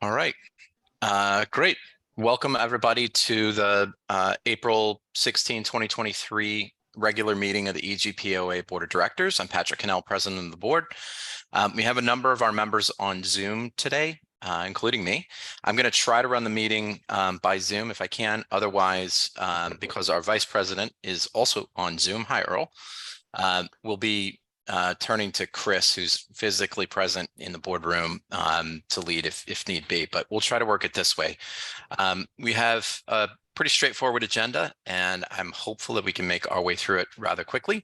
All right. Great. Welcome everybody to the April 16, 2023 regular meeting of the EGPOA Board of Directors. I'm Patrick Cannell, President of the Board. We have a number of our members on Zoom today, including me. I'm going to try to run the meeting by Zoom if I can. Otherwise, because our Vice President is also on Zoom, hi Earl, we'll be turning to Chris, who's physically present in the boardroom to lead if need be, but we'll try to work it this way. We have a pretty straightforward agenda, and I'm hopeful that we can make our way through it rather quickly.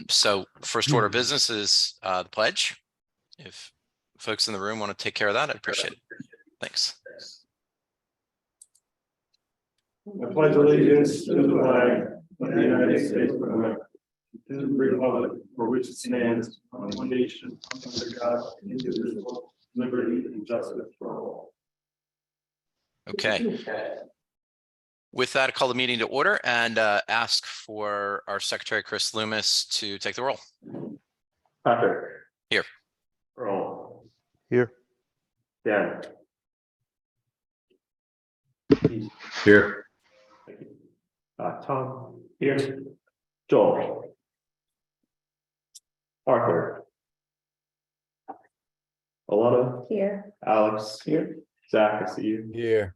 So first order of business is the pledge. If folks in the room want to take care of that, I'd appreciate it. Thanks. I pledge allegiance to the flag of the United States of America, to the republic for which it stands, one nation, under God, indivisible, liberty and justice for all. Okay. With that, I call the meeting to order and ask for our Secretary, Chris Loomis, to take the roll. Patrick. Here. Earl. Here. Dan. Here. Tom. Here. Joel. Arthur. Alana. Here. Alex. Here. Zach, I see you. Here.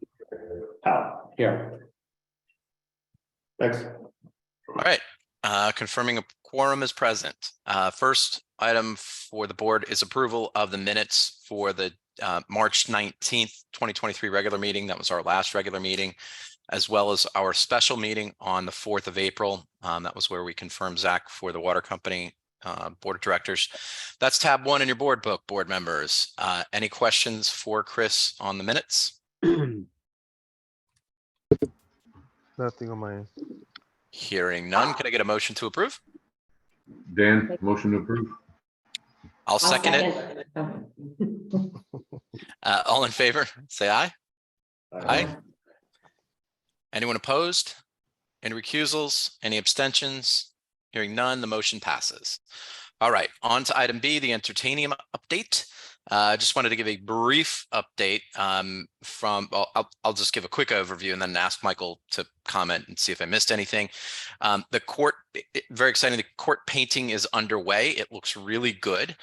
Al. Here. Thanks. All right. Confirming a quorum is present. First item for the board is approval of the minutes for the March 19th, 2023 regular meeting. That was our last regular meeting, as well as our special meeting on the 4th of April. That was where we confirmed Zach for the water company board of directors. That's tab 1 in your board book, board members. Any questions for Chris on the minutes? Nothing on my end. Hearing none, can I get a motion to approve? Dan, motion to approve. I'll second it. All in favor, say aye. Aye. Anyone opposed? Any recusals? Any abstentions? Hearing none, the motion passes. All right, on to item B, the entertainment update. I just wanted to give a brief update I'll just give a quick overview and then ask Michael to comment and see if I missed anything. The court, very exciting, the court painting is underway. It looks really good.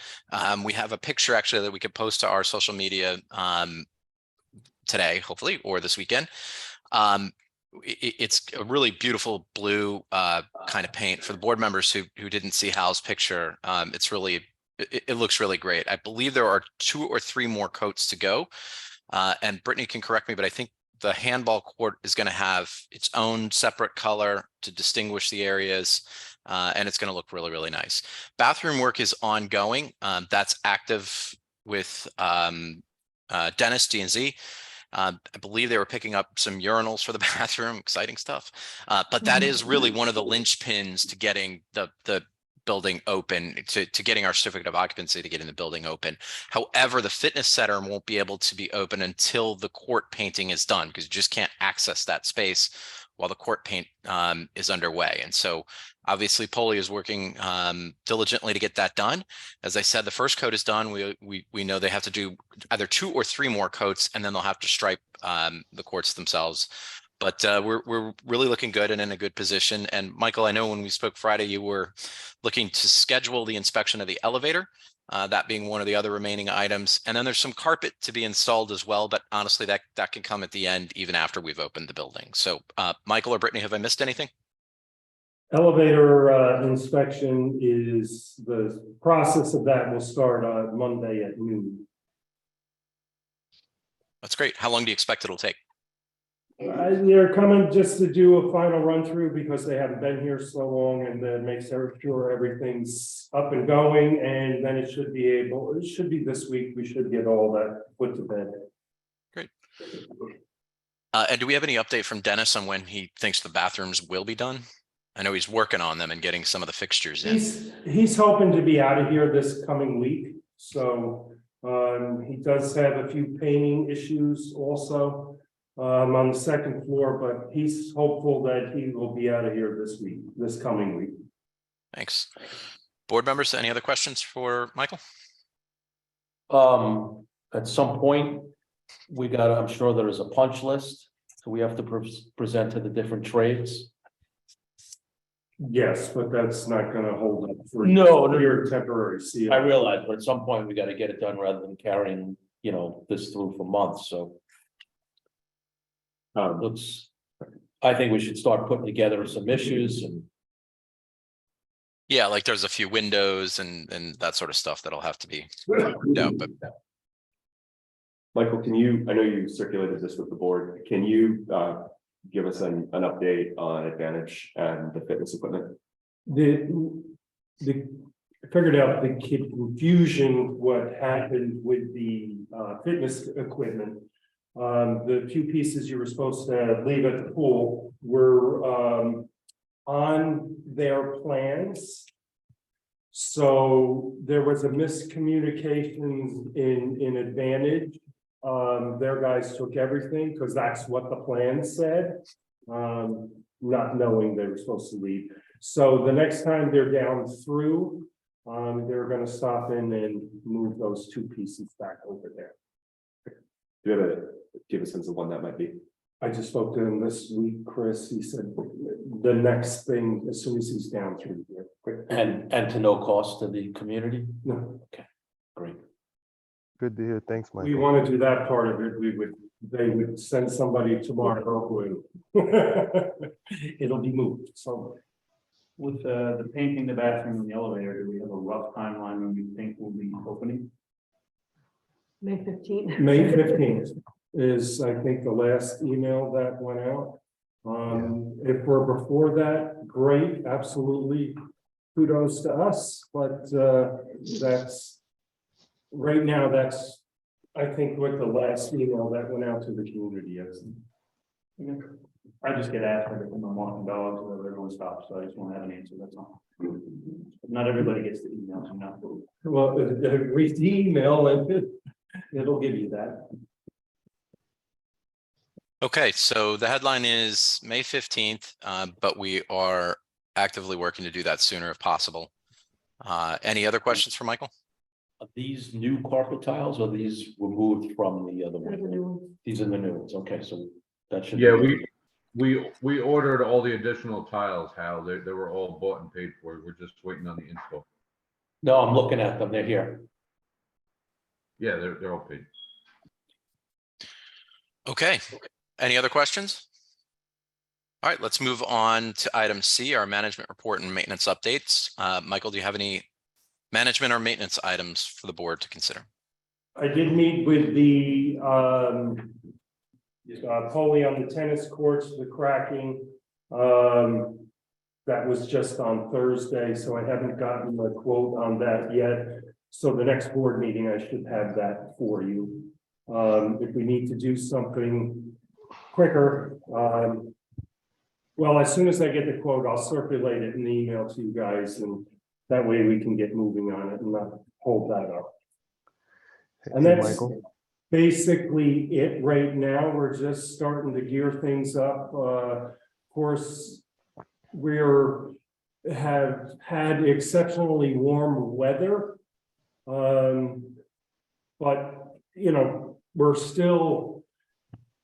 We have a picture actually that we could post to our social media today, hopefully, or this weekend. It's a really beautiful blue kind of paint. For the board members who didn't see Hal's picture, it's really, it looks really great. I believe there are 2 or 3 more coats to go. And Brittany can correct me, but I think the handball court is going to have its own separate color to distinguish the areas. And it's going to look really, really nice. Bathroom work is ongoing. That's active with Dennis, D&Z. I believe they were picking up some urinals for the bathroom, exciting stuff. But that is really one of the linchpins to getting the building open, to getting our certificate of occupancy, to getting the building open. However, the fitness center won't be able to be open until the court painting is done, because you just can't access that space while the court paint is underway. And so obviously Poli is working diligently to get that done. As I said, the first coat is done. We know they have to do either 2 or 3 more coats, and then they'll have to stripe the courts themselves. But we're really looking good and in a good position. And Michael, I know when we spoke Friday, you were looking to schedule the inspection of the elevator, that being one of the other remaining items. And then there's some carpet to be installed as well. But honestly, that can come at the end, even after we've opened the building. So Michael or Brittany, have I missed anything? Elevator inspection is, the process of that will start on Monday at noon. That's great. How long do you expect it'll take? They're coming just to do a final run through because they haven't been here so long, and then make sure everything's up and going, and then it should be this week. We should get all that put to bed. Great. And do we have any update from Dennis on when he thinks the bathrooms will be done? I know he's working on them and getting some of the fixtures in. He's hoping to be out of here this coming week. So he does have a few painting issues also on the second floor, but he's hopeful that he will be out of here this coming week. Thanks. Board members, any other questions for Michael? At some point, I'm sure there is a punch list, so we have to present to the different trades. Yes, but that's not gonna hold up for No, no. your temporary CO. I realize, but at some point, we gotta get it done rather than carrying, this through for months, so. I think we should start putting together some issues and. Yeah, like there's a few windows and that sort of stuff that'll have to be, but Michael, I know you circulated this with the board, can you give us an update on Advantage and the fitness equipment? I figured out the confusion, what happened with the fitness equipment. The few pieces you were supposed to leave at the pool were on their plans. So there was a miscommunication in Advantage. Their guys took everything because that's what the plan said, not knowing they were supposed to leave. So the next time they're down through, they're gonna stop in and move those two pieces back over there. Do you have a sense of when that might be? I just spoke to him this week, Chris. He said the next thing, as soon as he's down through here. And to no cost to the community? No, Great. Good to hear. Thanks, we Michael. want to do that part of it. They would send somebody tomorrow. It'll be moved somewhere. With the painting the bathroom and the elevator, do we have a rough timeline when we think we'll be opening? May 15th. May 15th is, I think, the last email that went out. If we're before that, great, absolutely. Kudos to us, but that's right now, that's, I think, what the last email that went out to the community is. I just get asked every time I'm walking dogs or everyone stops, so I just want to have an answer, that's all. Not everybody gets the emails, Well, read the email and it'll give you that. okay, so the headline is May 15th, but we are actively working to do that sooner if possible. Any other questions for Michael? Are these new carpet tiles or these removed from the other one? These are the new ones, okay, so that should. Yeah, we ordered all the additional tiles, Hal. They were all bought and paid for. We're just waiting on the info. No, I'm looking at them, they're here. Yeah, they're all paid. Okay, any other questions? All right, let's move on to item C, our management report and maintenance updates. Michael, do you have any management or maintenance items for the board to consider? I did meet with the Polly on the tennis courts, the cracking. That was just on Thursday, so I haven't gotten a quote on that yet. So the next board meeting, I should have that for you. If we need to do something quicker, well, as soon as I get the quote, I'll circulate it in the email to you guys, and that way we can get moving on it and not hold that up. And Hey, that's Michael. basically it right now. We're just starting to gear things up. Of course, have had exceptionally warm weather. But we're still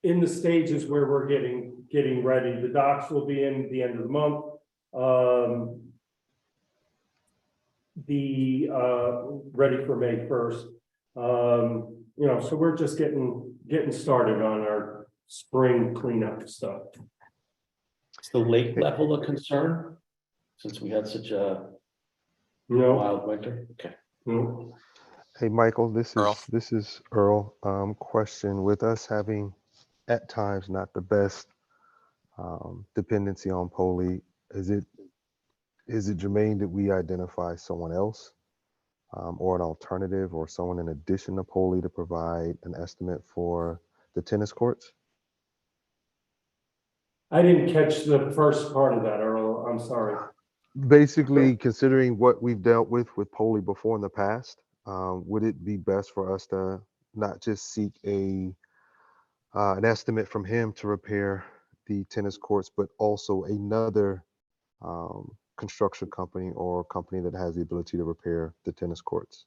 in the stages where we're getting ready. The docks will be in the end of the month. Ready for May 1st. So we're just getting started on our spring cleanup stuff. Is the lake level a concern? Since we had such a wild winter? Okay. No. Hey, Michael, this Earl. is Earl. Question: with us having at times not the best dependency on Polly, is it germane that we identify someone else or an alternative or someone in addition to Polly to provide an estimate for the tennis courts? I didn't catch the first part of that, Earl. I'm sorry. Basically, considering what we've dealt with Polly before in the past, would it be best for us to not just seek an estimate from him to repair the tennis courts, but also another construction company or company that has the ability to repair the tennis courts?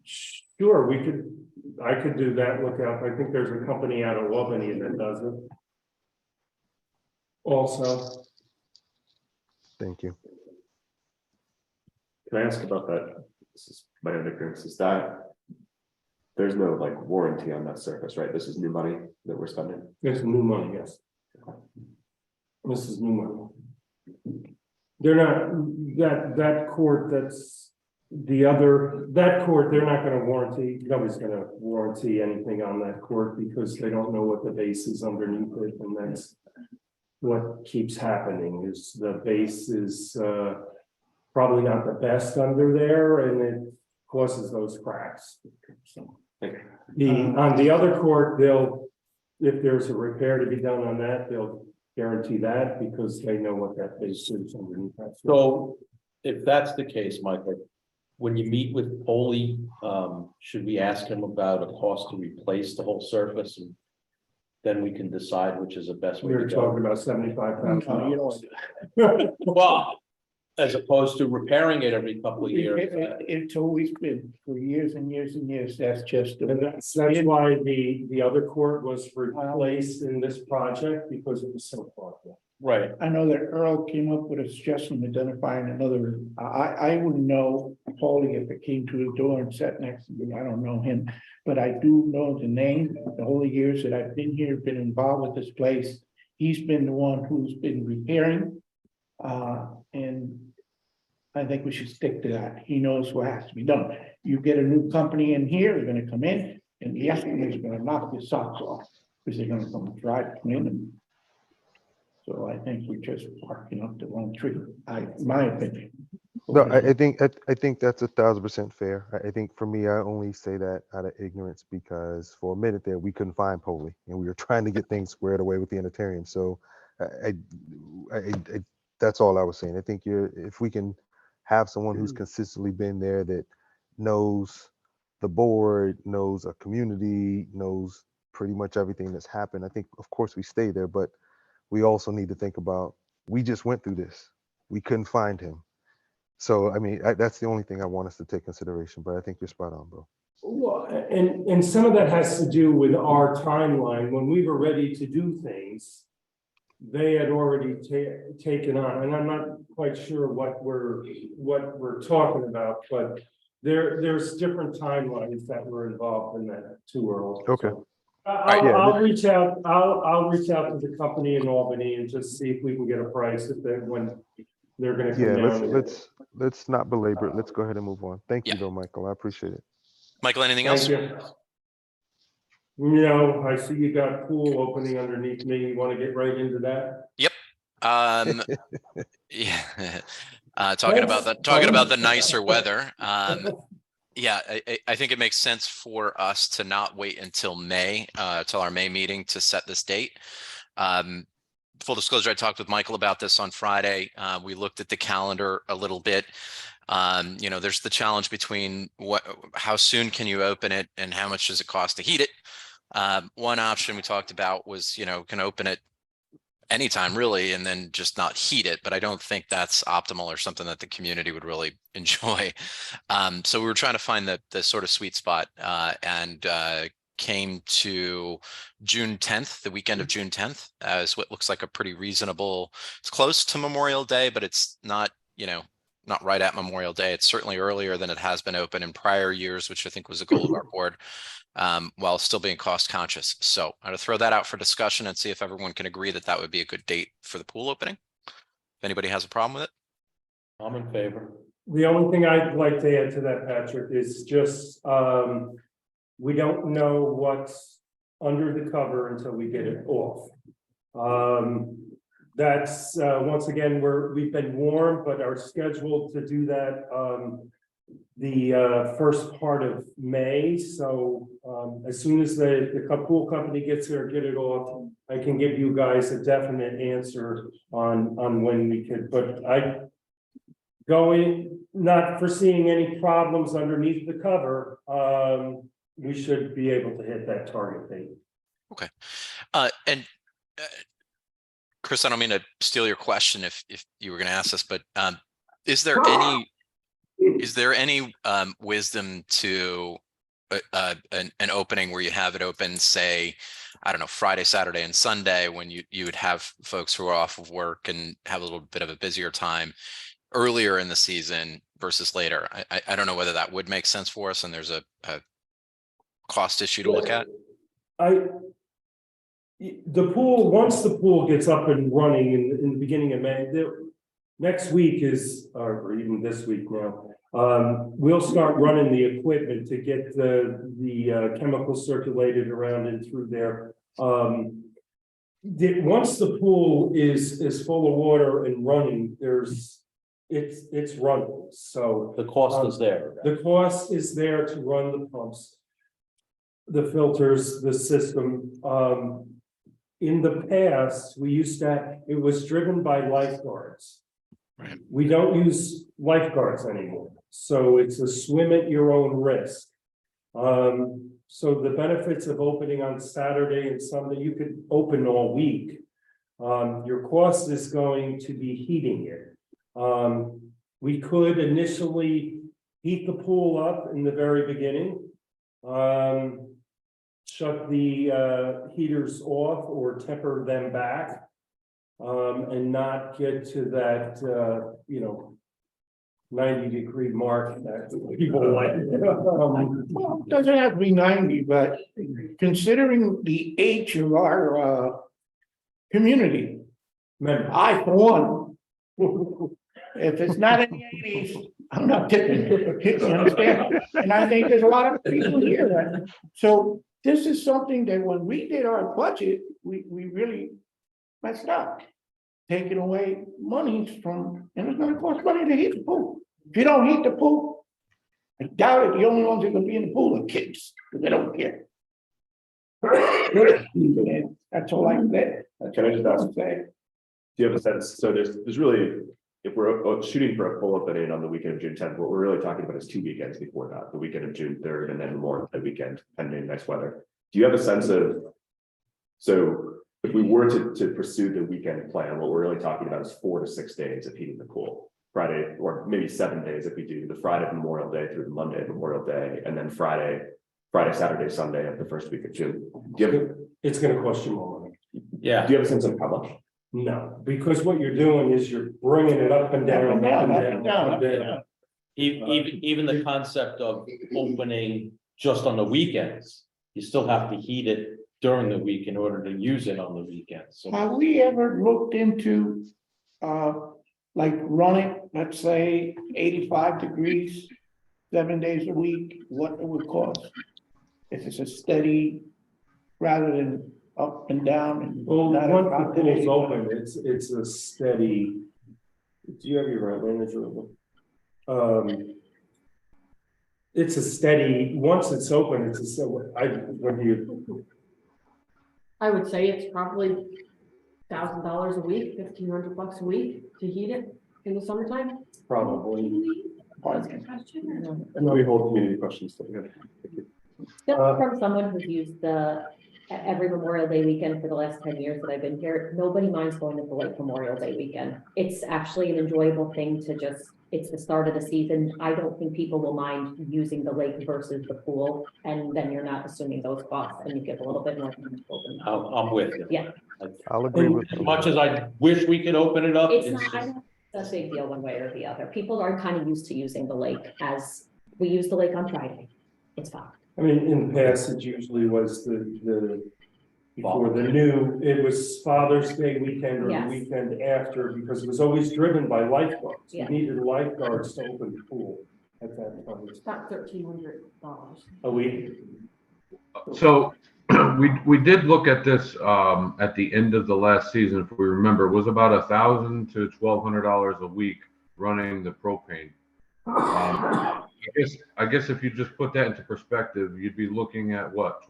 Sure, I could do that, look out, I think there's a company out of Albany that does it. Also, Thank you. Can I ask about that? This is my own ignorance, is that there's no like warranty on that surface, right? This is new money that we're spending. there's new money, yes. This is new money. They're not, that court, that's that court, they're not gonna warranty, nobody's gonna warranty anything on that court because they don't know what the base is underneath it, and that's what keeps happening, is the base is, probably not the best under there, and it causes those cracks. So, on the other court, if there's a repair to be done on that, they'll guarantee that because they know what that base is underneath that. So if that's the case, Michael, when you meet with Polly, should we ask him about a cost to replace the whole surface? And then we can decide which is the best way We to were go. talking about $75,000. You know, Well, as opposed to repairing it every couple of years. It's always been for years and years and years, that's just. And that's why the other court was replaced in this project because it was so far. Right. I know that Earl came up with a suggestion identifying another, I wouldn't know Paulie if it came to the door and sat next to me, I don't know him. But I do know the name, the whole years that I've been here, been involved with this place. He's been the one who's been repairing. And I think we should stick to that. He knows what has to be done. You get a new company in here, they're gonna come in and the estimate's gonna knock your socks off. Because they're gonna come come in and. So I think we're just barking up the wrong tree, my opinion. No, I think that's 1,000% fair. I think for me, I only say that out of ignorance because for a minute there, we couldn't find Polly and we were trying to get things squared away with the Unitarian. So I that's all I was saying. I think if we can have someone who's consistently been there that knows the board, knows a community, knows pretty much everything that's happened. I think, of course, we stay there, but we also need to think about, we just went through this. We couldn't find him. So, I mean, that's the only thing I want us to take consideration, but I think you're spot on, bro. Well, and some of that has to do with our timeline. When we were ready to do things, they had already taken on, and I'm not quite sure what we're talking about, but there's different timelines that were involved in that too, Earl. Okay. So, I'll reach out. I'll reach out to the company in Albany and just see if we can get a price when they're going to come Yeah, down. let's not belabor it. Let's go ahead and move on. Thank you, Yeah. though, Michael. I appreciate it. Michael, anything else? Thank you. No, I see you got pool opening underneath me. You want to get right into that? Yeah. Talking about the nicer weather. Yeah, I think it makes sense for us to not wait until May, till our May meeting to set this date. Full disclosure, I talked with Michael about this on Friday. We looked at the calendar a little bit. There's the challenge between how soon can you open it and how much does it cost to heat it. One option we talked about was, can open it anytime really, and then just not heat it. But I don't think that's optimal or something that the community would really enjoy. So we were trying to find the sort of sweet spot and came to June 10th, the weekend of June 10th, as what looks like a pretty reasonable, it's close to Memorial Day, but it's not, not right at Memorial Day. It's certainly earlier than it has been open in prior years, which I think was a goal of our board, while still being cost conscious. So I'm going to throw that out for discussion and see if everyone can agree that that would be a good date for the pool opening. If anybody has a problem with it. I'm in favor. The only thing I'd like to add to that, Patrick, is just, we don't know what's under the cover until we get it off. That's, once again, we've been warned, but are scheduled to do that, the first part of May. So, as soon as the pool company gets here, get it off, I can give you guys a definite answer on when we could, but not foreseeing any problems underneath the cover, we should be able to hit that target date. Okay. And Chris, I don't mean to steal your question if you were going to ask this, but is there any Is there any wisdom to an opening where you have it open, say, I don't know, Friday, Saturday, and Sunday, when you would have folks who are off of work and have a little bit of a busier time earlier in the season versus later? I don't know whether that would make sense for us, and there's a cost issue to look at. The pool, once the pool gets up and running in the beginning of May, next week is, or even this week now, we'll start running the equipment to get the chemicals circulated around and through there. Once the pool is full of water and running, it's running, so. The cost is there. The cost is there to run the pumps, the filters, the system. In the past, it was driven by lifeguards. Right. We don't use lifeguards anymore, so it's a swim at your own risk. So the benefits of opening on Saturday and Sunday, you could open all week. Your cost is going to be heating it. We could initially heat the pool up in the very beginning. Shut the heaters off or temper them back. And not get to that, 90-degree mark that people like. Well, it doesn't have to be 90, but considering the age of our community, Remember, I for one, if it's not in the 80s, I'm not tipping. You understand? And I think there's a lot of people here that, so this is something that when we did our budget, we really messed up. Taking away monies from, and it's gonna cost money to heat the pool. If you don't heat the pool, I doubt it, the only ones that are gonna be in the pool are kids, because they don't care. That's all I can say. Can I just ask, do Say, you have a sense, so there's really, if we're shooting for a full opening on the weekend of June 10th, what we're really talking about is 2 weekends before that, the weekend of June 3rd and then Memorial Day weekend, pending nice weather. Do you have a sense of, so if we were to pursue the weekend plan, what we're really talking about is 4 to 6 days of heating the pool. Friday, or maybe 7 days if we do the Friday of Memorial Day through the Monday of Memorial Day, and then Friday, Saturday, Sunday of the first week of June. it's gonna cost you more money. Yeah. Do you have a sense of how much? No, because what you're doing is you're bringing it up and down, up and down, up and down. Even the concept of opening just on the weekends, you still have to heat it during the week in order to use it on the weekends. So have we ever looked into, like running, let's say 85 degrees, 7 days a week, what it would cost? If it's a steady, rather than up and down and. Well, not once about the pool's 85. open, it's a steady. Do you have your right manager? It's a steady, once it's open, it's a, what do you? I would say it's probably $1,000 a week, $1,500 a week to heat it in the summertime. Probably. And we hold community questions. So Just from someone who's used every Memorial Day weekend for the last 10 years that I've been here, nobody minds going to the lake Memorial Day weekend. It's actually an enjoyable thing to it's the start of the season. I don't think people will mind using the lake versus the pool, and then you're not assuming those costs and you get a little bit more. I'm with you. Yeah. I'll agree with As much as I wish we could open it up. It's it's not, just- I don't, it's a big deal one way or the other. People are kind of used to using the lake as we use the lake on Friday. It's fine. I mean, in the past, it usually was before the new, it was Father's Day weekend or Yes. the weekend after, because it was always driven by lifeguards. You Yeah. needed lifeguards to open the pool at that time. It's about $1,300. A week. So we did look at this at the end of the last season, if we remember, it was about $1,000 to $1,200 a week running the propane. I guess if you just put that into perspective, you'd be looking at what,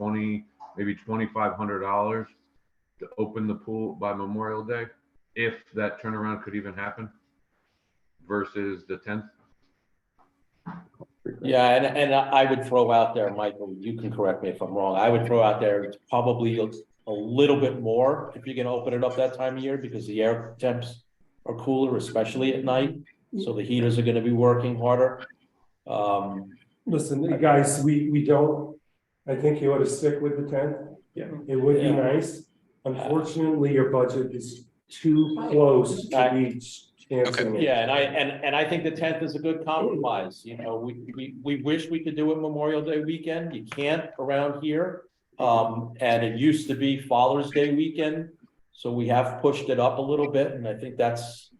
maybe $2,500 to open the pool by Memorial Day, if that turnaround could even happen, versus the 10th. Yeah, and I would throw out there, Michael, you can correct me if I'm wrong. I would throw out there, it's probably a little bit more if you're gonna open it up that time of year, because the air temps are cooler, especially at night. So the heaters are gonna be working harder. Listen, guys, we don't, I think you ought to stick with the 10th. Yeah. It would be Yeah. nice. Unfortunately, your budget is too close to be chancing it. Yeah, and I think the 10th is a good compromise, you know, we wish we could do it Memorial Day weekend, you can't around here. And it used to be Father's Day weekend, so we have pushed it up a little bit, and I think that's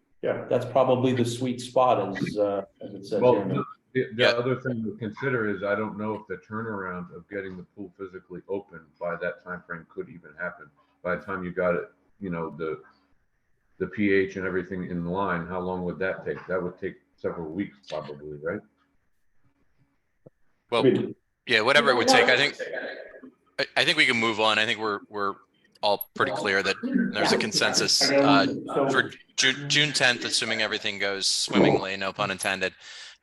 probably the sweet spot as it says Well, here. the other thing to consider is I don't know if the turnaround of getting the pool physically open by that time frame could even happen. By the time you got it, you know, the pH and everything in line, how long would that take? That would take several weeks probably, right? I Well, mean, yeah, whatever it would take. I think we can move on. I think we're all pretty clear that there's a consensus for June 10th, assuming everything goes swimmingly, no pun intended.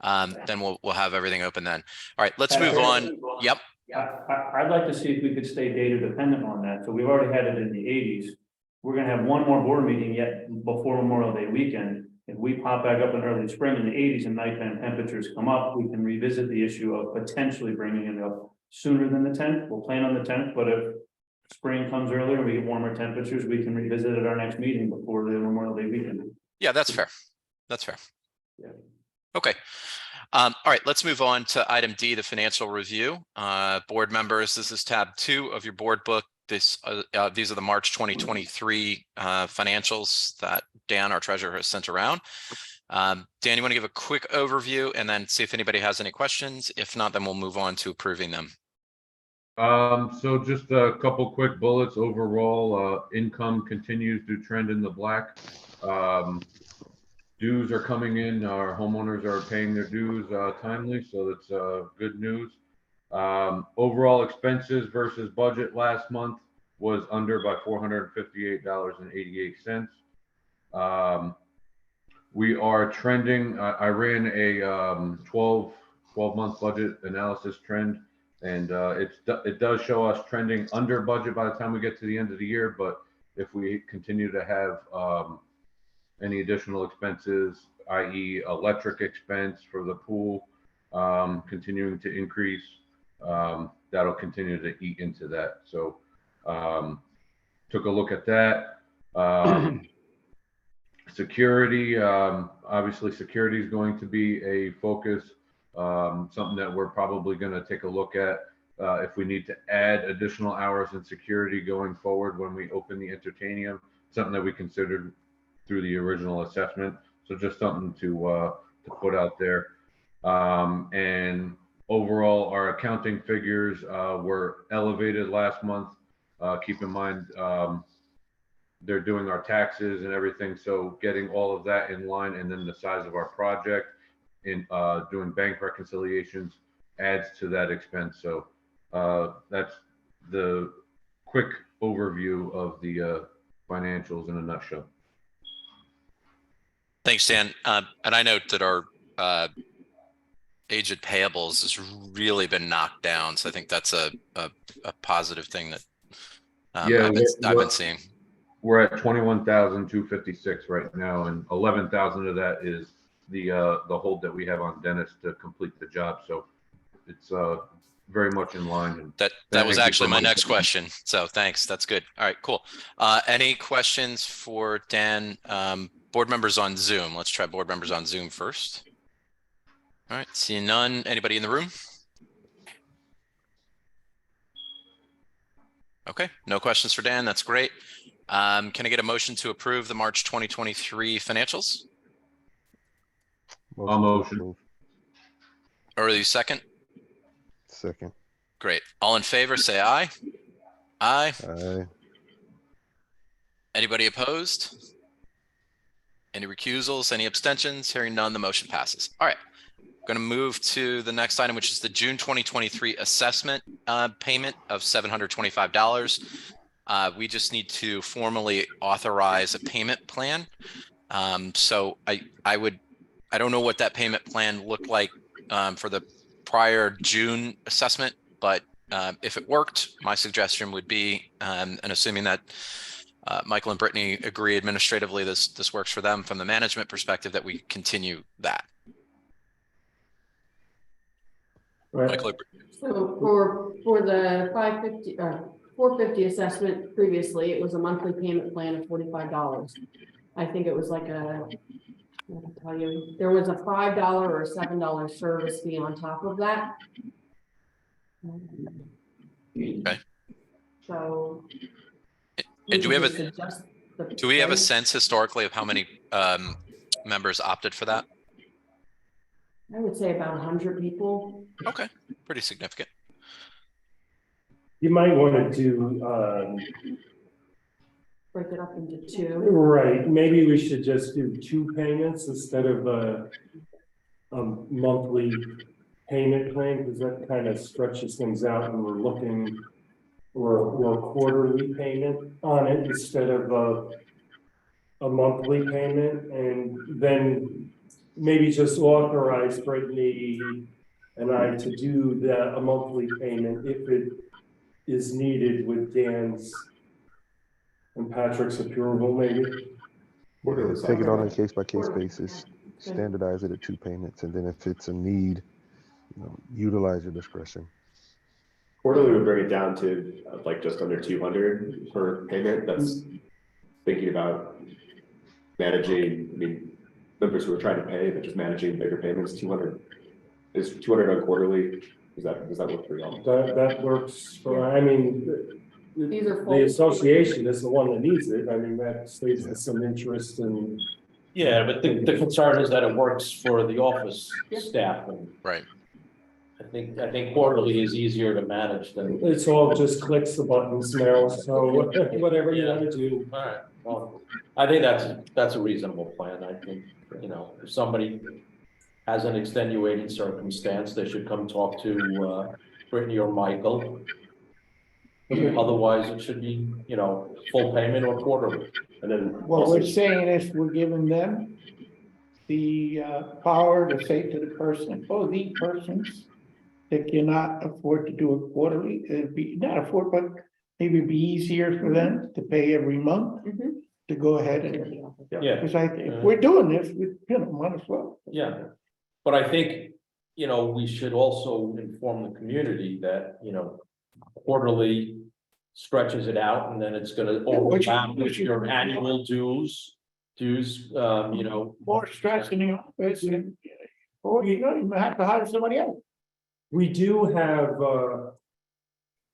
Then we'll have everything open then. All right, let's move on. Yep. I'd like to see if we could stay data dependent on that. So we've already had it in the 80s. We're gonna have one more board meeting yet before Memorial Day weekend. If we pop back up in early spring in the 80s and nighttime temperatures come up, we can revisit the issue of potentially bringing it up sooner than the 10th. We'll plan on the 10th, but if spring comes earlier and we get warmer temperatures, we can revisit at our next meeting before the Memorial Day weekend. Yeah, that's fair. That's fair. Yeah. Okay. All right, let's move on to item D, the financial review. Board members, this is tab 2 of your board book. These are the March 2023 financials that Dan, our treasurer, has sent around. Dan, you want to give a quick overview and then see if anybody has any questions? If not, then we'll move on to approving them. So just a couple quick bullets. Overall, income continues to trend in the black. Dues are coming in. Our homeowners are paying their dues timely, so that's good news. Overall expenses versus budget last month was under by $458.88. We are trending. I ran a 12-month budget analysis trend, and it does show us trending under budget by the time we get to the end of the year. But if we continue to have any additional expenses, i.e. electric expense for the pool, continuing to increase, that'll continue to eat into that. So took a look at that. Security, obviously security is going to be a focus, something that we're probably going to take a look at if we need to add additional hours in security going forward when we open the entertainium, something that we considered through the original assessment. So just something to put out there. And overall, our accounting figures were elevated last month. Keep in mind, they're doing our taxes and everything. So getting all of that in line, and then the size of our project in doing bank reconciliations adds to that expense. So that's the quick overview of the financials in a nutshell. Thanks, Dan. And I note that our aged payables has really been knocked down. So I think that's a positive thing that I've been seeing. We're at 21,256 right now, and 11,000 of that is the hold that we have on Dennis to complete the job. So it's very much in line. And that was actually my next question. So thanks. That's good. All right, cool. Any questions for Dan? Board members on Zoom. Let's try board members on Zoom first. All right, seeing none. Anybody in the room? Okay, no questions for Dan. That's great. Can I get a motion to approve the March 2023 financials? Motion. Early second? Second. Great. All in favor, say aye. Aye. Aye. Anybody opposed? Any recusals, any abstentions? Hearing none, the motion passes. All right. Going to move to the next item, which is the June 2023 assessment payment of $725. We just need to formally authorize a payment plan. So I don't know what that payment plan looked like for the prior June assessment, but if it worked, my suggestion would be, and assuming that Michael and Brittany agree administratively, this works for them from the management perspective, that we continue that. Right. Michael, So for the 550, 450 assessment previously, it was a monthly payment plan of $45. I think it was like I can tell you, there was a $5 or a $7 service fee on top of that. Okay. So. And do we have could a, adjust the do we have a price. sense historically of how many members opted for that? I would say about 100 people. Okay, pretty significant. You might want to do, Break it up into two. right, maybe we should just do 2 payments instead of a monthly payment plan, because that kind of stretches things out and we're looking or a quarterly payment on it instead of a monthly payment, and then maybe just authorize Brittany and I to do a monthly payment if it is needed with Dan's and Patrick's approval, maybe. Take it on a case by case basis, standardize it at 2 payments, and then if it's a need, utilize your discretion. Quarterly would bring it down to like just under 200 per payment. That's thinking about managing, I mean, members who are trying to pay, but just managing bigger payments. 200 is 200 on quarterly. Does that work for y'all? That works for, I mean, These are the association is the one that needs it. I mean, that states with some interest in. Yeah, but the concern is that it works for the office staff, and Right. I think quarterly is easier to manage than. It's all just clicks the buttons now, so whatever you want to do. All right, well, I think that's a reasonable plan. I think, if somebody has an extenuating circumstance, they should come talk to Brittany or Michael. Otherwise, it should be, full payment or quarterly. And then What also, we're saying is we're giving them the power to say to the person, oh, these persons that cannot afford to do it quarterly, it'd be not afford, but maybe it'd be easier for them to pay every month Mhm. to go ahead and, Yeah. because if we're doing this, we might as well. Yeah, but I think, we should also inform the community that, quarterly stretches it out, and then it's gonna overlap with your annual dues, More stress in the office and, or you might have to hire somebody else. We do have,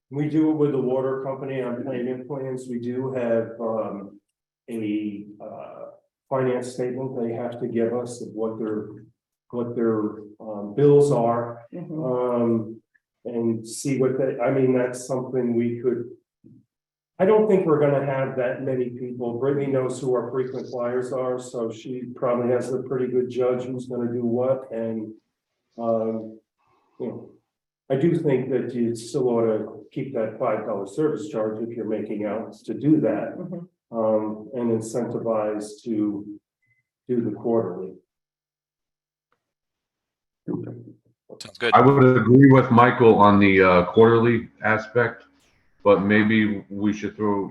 we do it with the water company on payment plans. We do have, a finance statement they have to give us of what their bills are. And see what I mean, that's something we could. I don't think we're gonna have that many people. Brittany knows who our frequent flyers are, so she probably has a pretty good judge who's gonna do what, and, I do think that you still ought to keep that $5 service charge if you're making out to do that. And incentivize to do the quarterly. Sounds good. I would agree with Michael on the quarterly aspect, but maybe we should throw,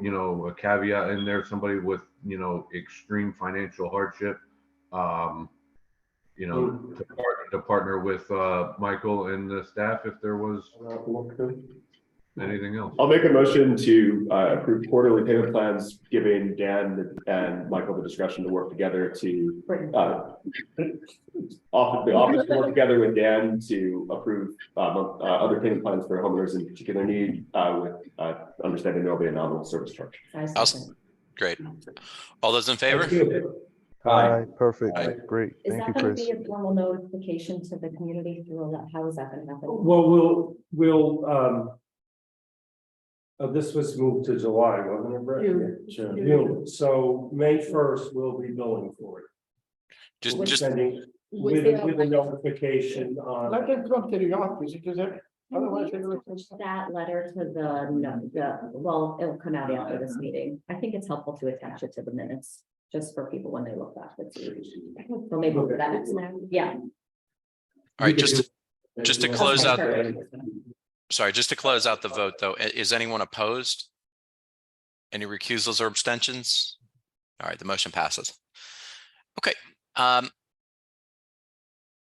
a caveat in there, somebody with, extreme financial hardship. To partner with Michael and the staff if there was anything else. I'll make a motion to approve quarterly payment plans, giving Dan and Michael the discretion to work together to the office to work together with Dan to approve other payment plans for homeowners in particular need, with understanding there'll be a nominal service charge. Great. All those in favor? Aye, perfect, Aye. great, Is thank that you, gonna Chris. be a formal notification to the community through that? How is that gonna happen? Well, we'll, this was moved to July, wasn't it, Brett? June, so May 1st, we'll be billing for it. Just Sending Was with a notification on. Let them come to the office, because otherwise they're gonna. That letter to well, it'll come out after this meeting. I think it's helpful to attach it to the minutes, just for people when they look back. So maybe we'll do that next time. Yeah. all right, just to close out, Perfect. sorry, just to close out the vote though, is anyone opposed? Any recusals or abstentions? All right, the motion passes. Okay.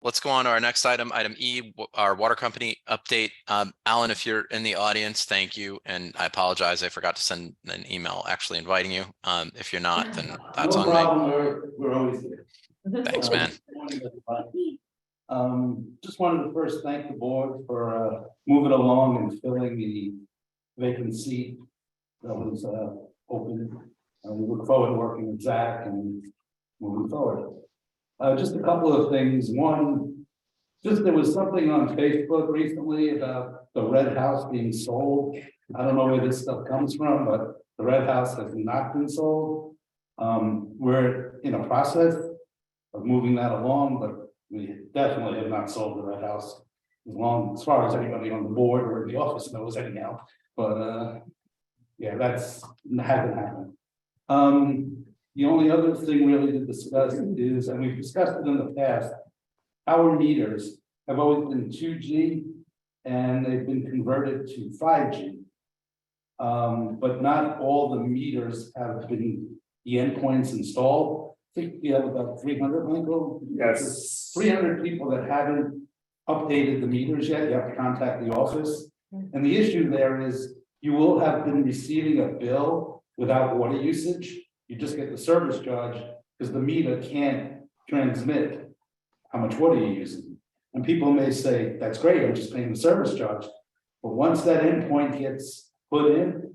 let's go on to our next item, item E, our water company update. Alan, if you're in the audience, thank you. And I apologize, I forgot to send an email actually inviting you. If you're not, then that's on me. We're always here. Thanks, man. Just wanted to first thank the board for moving along and filling the vacant seat that was open. We look forward to working with Zach and moving forward. Just a couple of things. One, just there was something on Facebook recently about the Red House being sold. I don't know where this stuff comes from, but the Red House has not been sold. We're in a process of moving that along, but we definitely have not sold the Red House as far as anybody on the board or in the office knows anyhow. But yeah, hasn't happened. The only other thing really to discuss is, and we've discussed it in the past, our meters have always been 2G and they've been converted to 5G. But not all the meters have been the endpoints installed. I think we have about 300, Michael. Yes. 300 people that haven't updated the meters yet. You have to contact the office. And the issue there is you will have been receiving a bill without water usage. You just get the service charge because the meter can't transmit how much water you're using. And people may say, that's great, I'm just paying the service charge. But once that endpoint gets put in,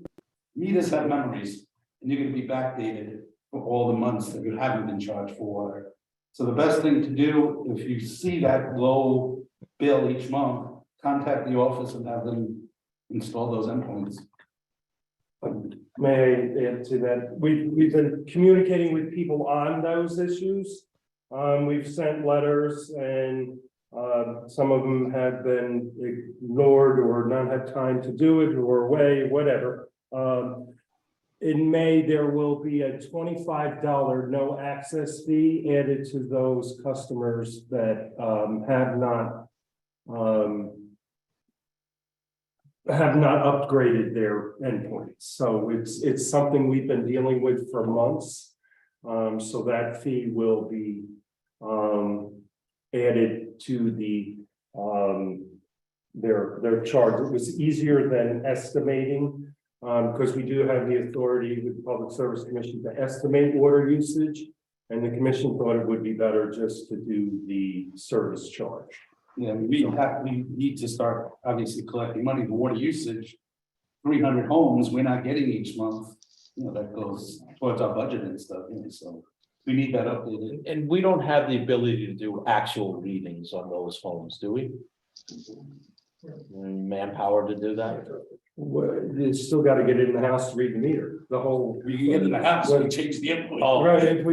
meters have memories and you're going to be backdated for all the months that you haven't been charged for water. So the best thing to do, if you see that low bill each month, contact the office and have them install those endpoints. May I add to that? We've been communicating with people on those issues. We've sent letters and some of them have been ignored or not had time to do it or away, whatever. In May, there will be a $25 no access fee added to those customers that have not upgraded their endpoints. So it's something we've been dealing with for months. So that fee will be added to the their charge. It was easier than estimating because we do have the authority with the Public Service Commission to estimate water usage, and the commission thought it would be better just to do the service charge. Yeah, we need to start obviously collecting money for water usage. 300 homes, we're not getting each month, that goes towards our budget and stuff, so we need that updated. And we don't have the ability to do actual readings on those homes, do we? Manpower to do that? You still got to get in the house to read the meter, the whole. We can get in the house and change the endpoint. Oh. Right, if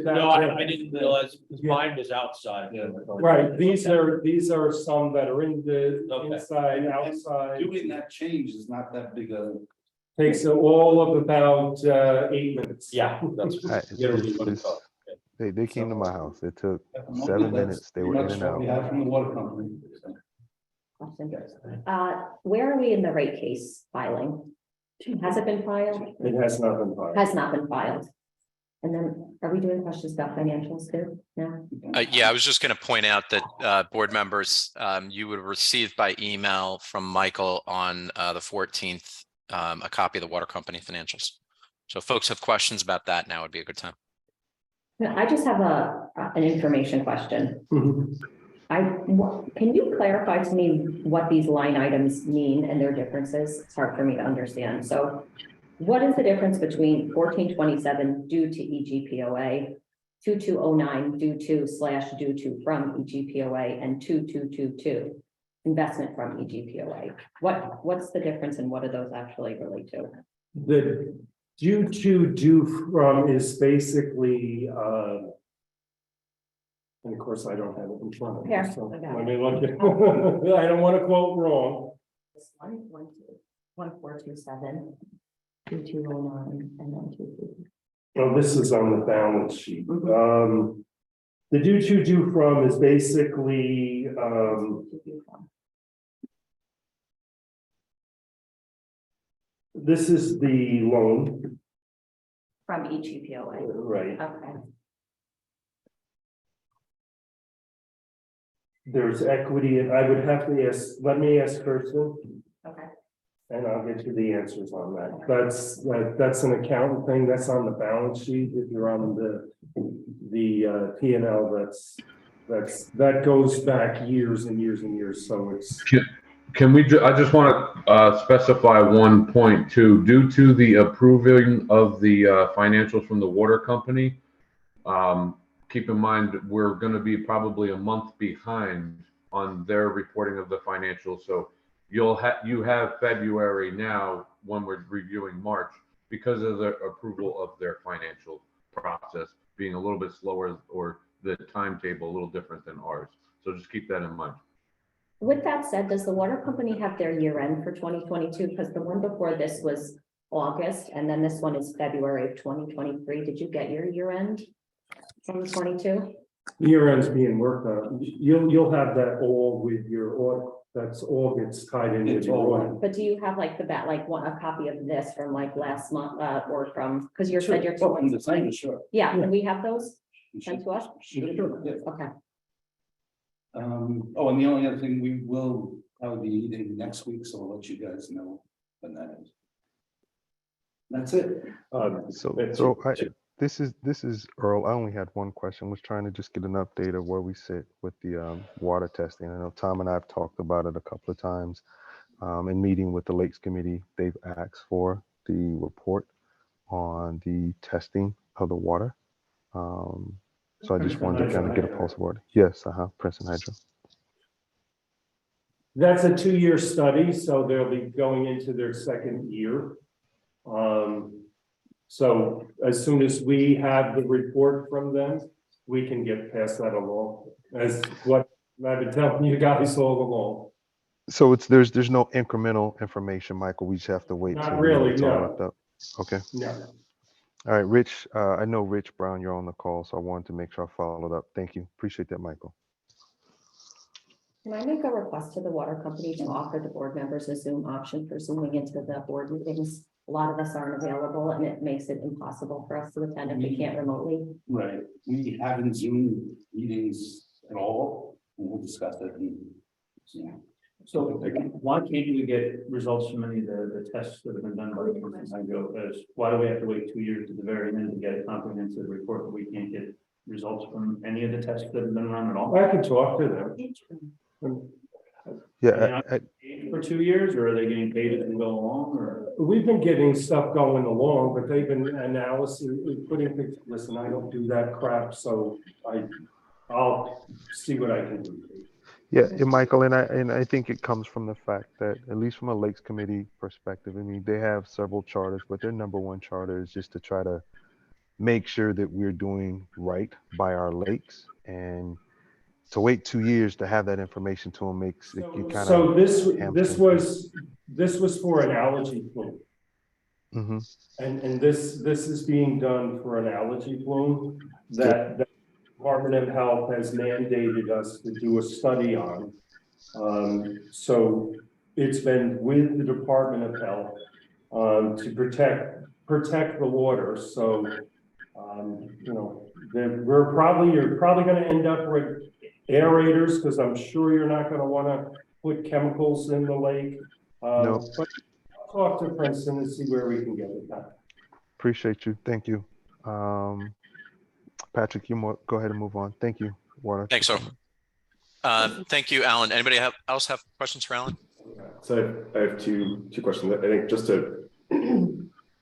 that. No, I didn't realize, because mine was outside. Right, these are some that are in the Okay. inside, outside, Doing that change is not that big a. takes all of about 8 minutes. Yeah, that's. They came to my house. It took 7 minutes. They were in and out. We have from the water company. Where are we in the rate case filing? Has it been filed? It has not been filed. Has not been filed. And then are we doing questions about financials too? No? Yeah, I was just going to point out that board members, you would have received by email from Michael on the 14th, a copy of the water company financials. So if folks have questions about that, now would be a good time. I just have an information question. Mhm. Can you clarify to me what these line items mean and their differences? It's hard for me to understand. So what is the difference between 1427 due to EGPOA, 2209 due to from EGPOA, and 2222 investment from EGPOA? What's the difference and what do those actually relate to? The due from is basically, and of course, I don't have it in front of me. Here, So I got let it. me look at, I don't want to quote wrong. This 1427, 2209, and then 22. Oh, this is on the balance sheet. The due from is basically, this is the loan, From EGPOA. right? Okay. there's equity, and I would have to ask, let me ask Kirsten, Okay. and I'll get you the answers on that. That's an accountant thing, that's on the balance sheet. If you're on the P and L, that goes back years and years and years, so it's. Can we, I just want to specify one point too. Due to the approving of the financials from the water company, keep in mind, we're going to be probably a month behind on their reporting of the financials. So you have February now when we're reviewing March because of the approval of their financial process being a little bit slower, or the timetable a little different than ours. So just keep that in mind. With that said, does the water company have their year end for 2022? Because the one before this was August, and then this one is February of 2023. Did you get your year end from 22? Year end's being worked on. You'll have that all with your audit. That's all gets tied in with your audit. But do you have like the bat, like a copy of this from like last month, or from, because you said you're. Well, from the same, sure. Yeah, can we have those You sent should- to us? Sure, yeah. Okay. Oh, and the only other thing, we will probably be eating next week, so I'll let you guys know when that is. That's it. This is Earl. I only had one question. Was trying to just get an update of where we sit with the water testing. I know Tom and I have talked about it a couple of times. In meeting with the Lakes Committee, they've asked for the report on the testing of the water. So I just wanted to kind of get a pulse of it. Yes, Princeton Hydro. That's a 2-year study, so they'll be going into their second year. So as soon as we have the report from them, we can get past that along, as what I've been telling you guys all along. So there's no incremental information, Michael. We just have to wait. Not till really, it's all no. wrapped up. Okay. No. All right, Rich. I know Rich Brown, you're on the call, so I wanted to make sure I followed up. Thank you. Appreciate that, Michael. Can I make a request to the water company to offer the board members a Zoom option for Zooming into the board meetings? A lot of us aren't available, and it makes it impossible for us to attend if we can't remotely. Right, we haven't Zoom meetings at all, and we'll discuss it. So why can't we get results from any of the tests that have been done by the Princeton Hydro? Why do we have to wait 2 years to the very end to get a comprehensive report that we can't get results from any of the tests that have been run at all? I can talk to them. Yeah, Paid for 2 years, or are they getting paid as we go along, or? We've been getting stuff going along, but they've been putting things, listen, I don't do that crap, so I'll see what I can do. yeah, Michael, and I think it comes from the fact that, at least from a Lakes Committee perspective, I mean, they have several charters, but their number one charter is just to try to make sure that we're doing right by our lakes, and to wait 2 years to have that information to them makes it kind of. So this was for an allergy plume. Mm-hmm. And this is being done for an allergy plume that the Department of Health has mandated us to do a study on. So it's been with the Department of Health to protect the water. So you know, you're probably going to end up with aerators, because I'm sure you're not going to want to put chemicals in the lake. No. But I'll talk to Princeton and see where we can get it done. Appreciate you. Thank you. Patrick, go ahead and move on. Thank you. Water. Thanks, sir. Thank you, Alan. Anybody else have questions for Alan? So I have two questions. I think just to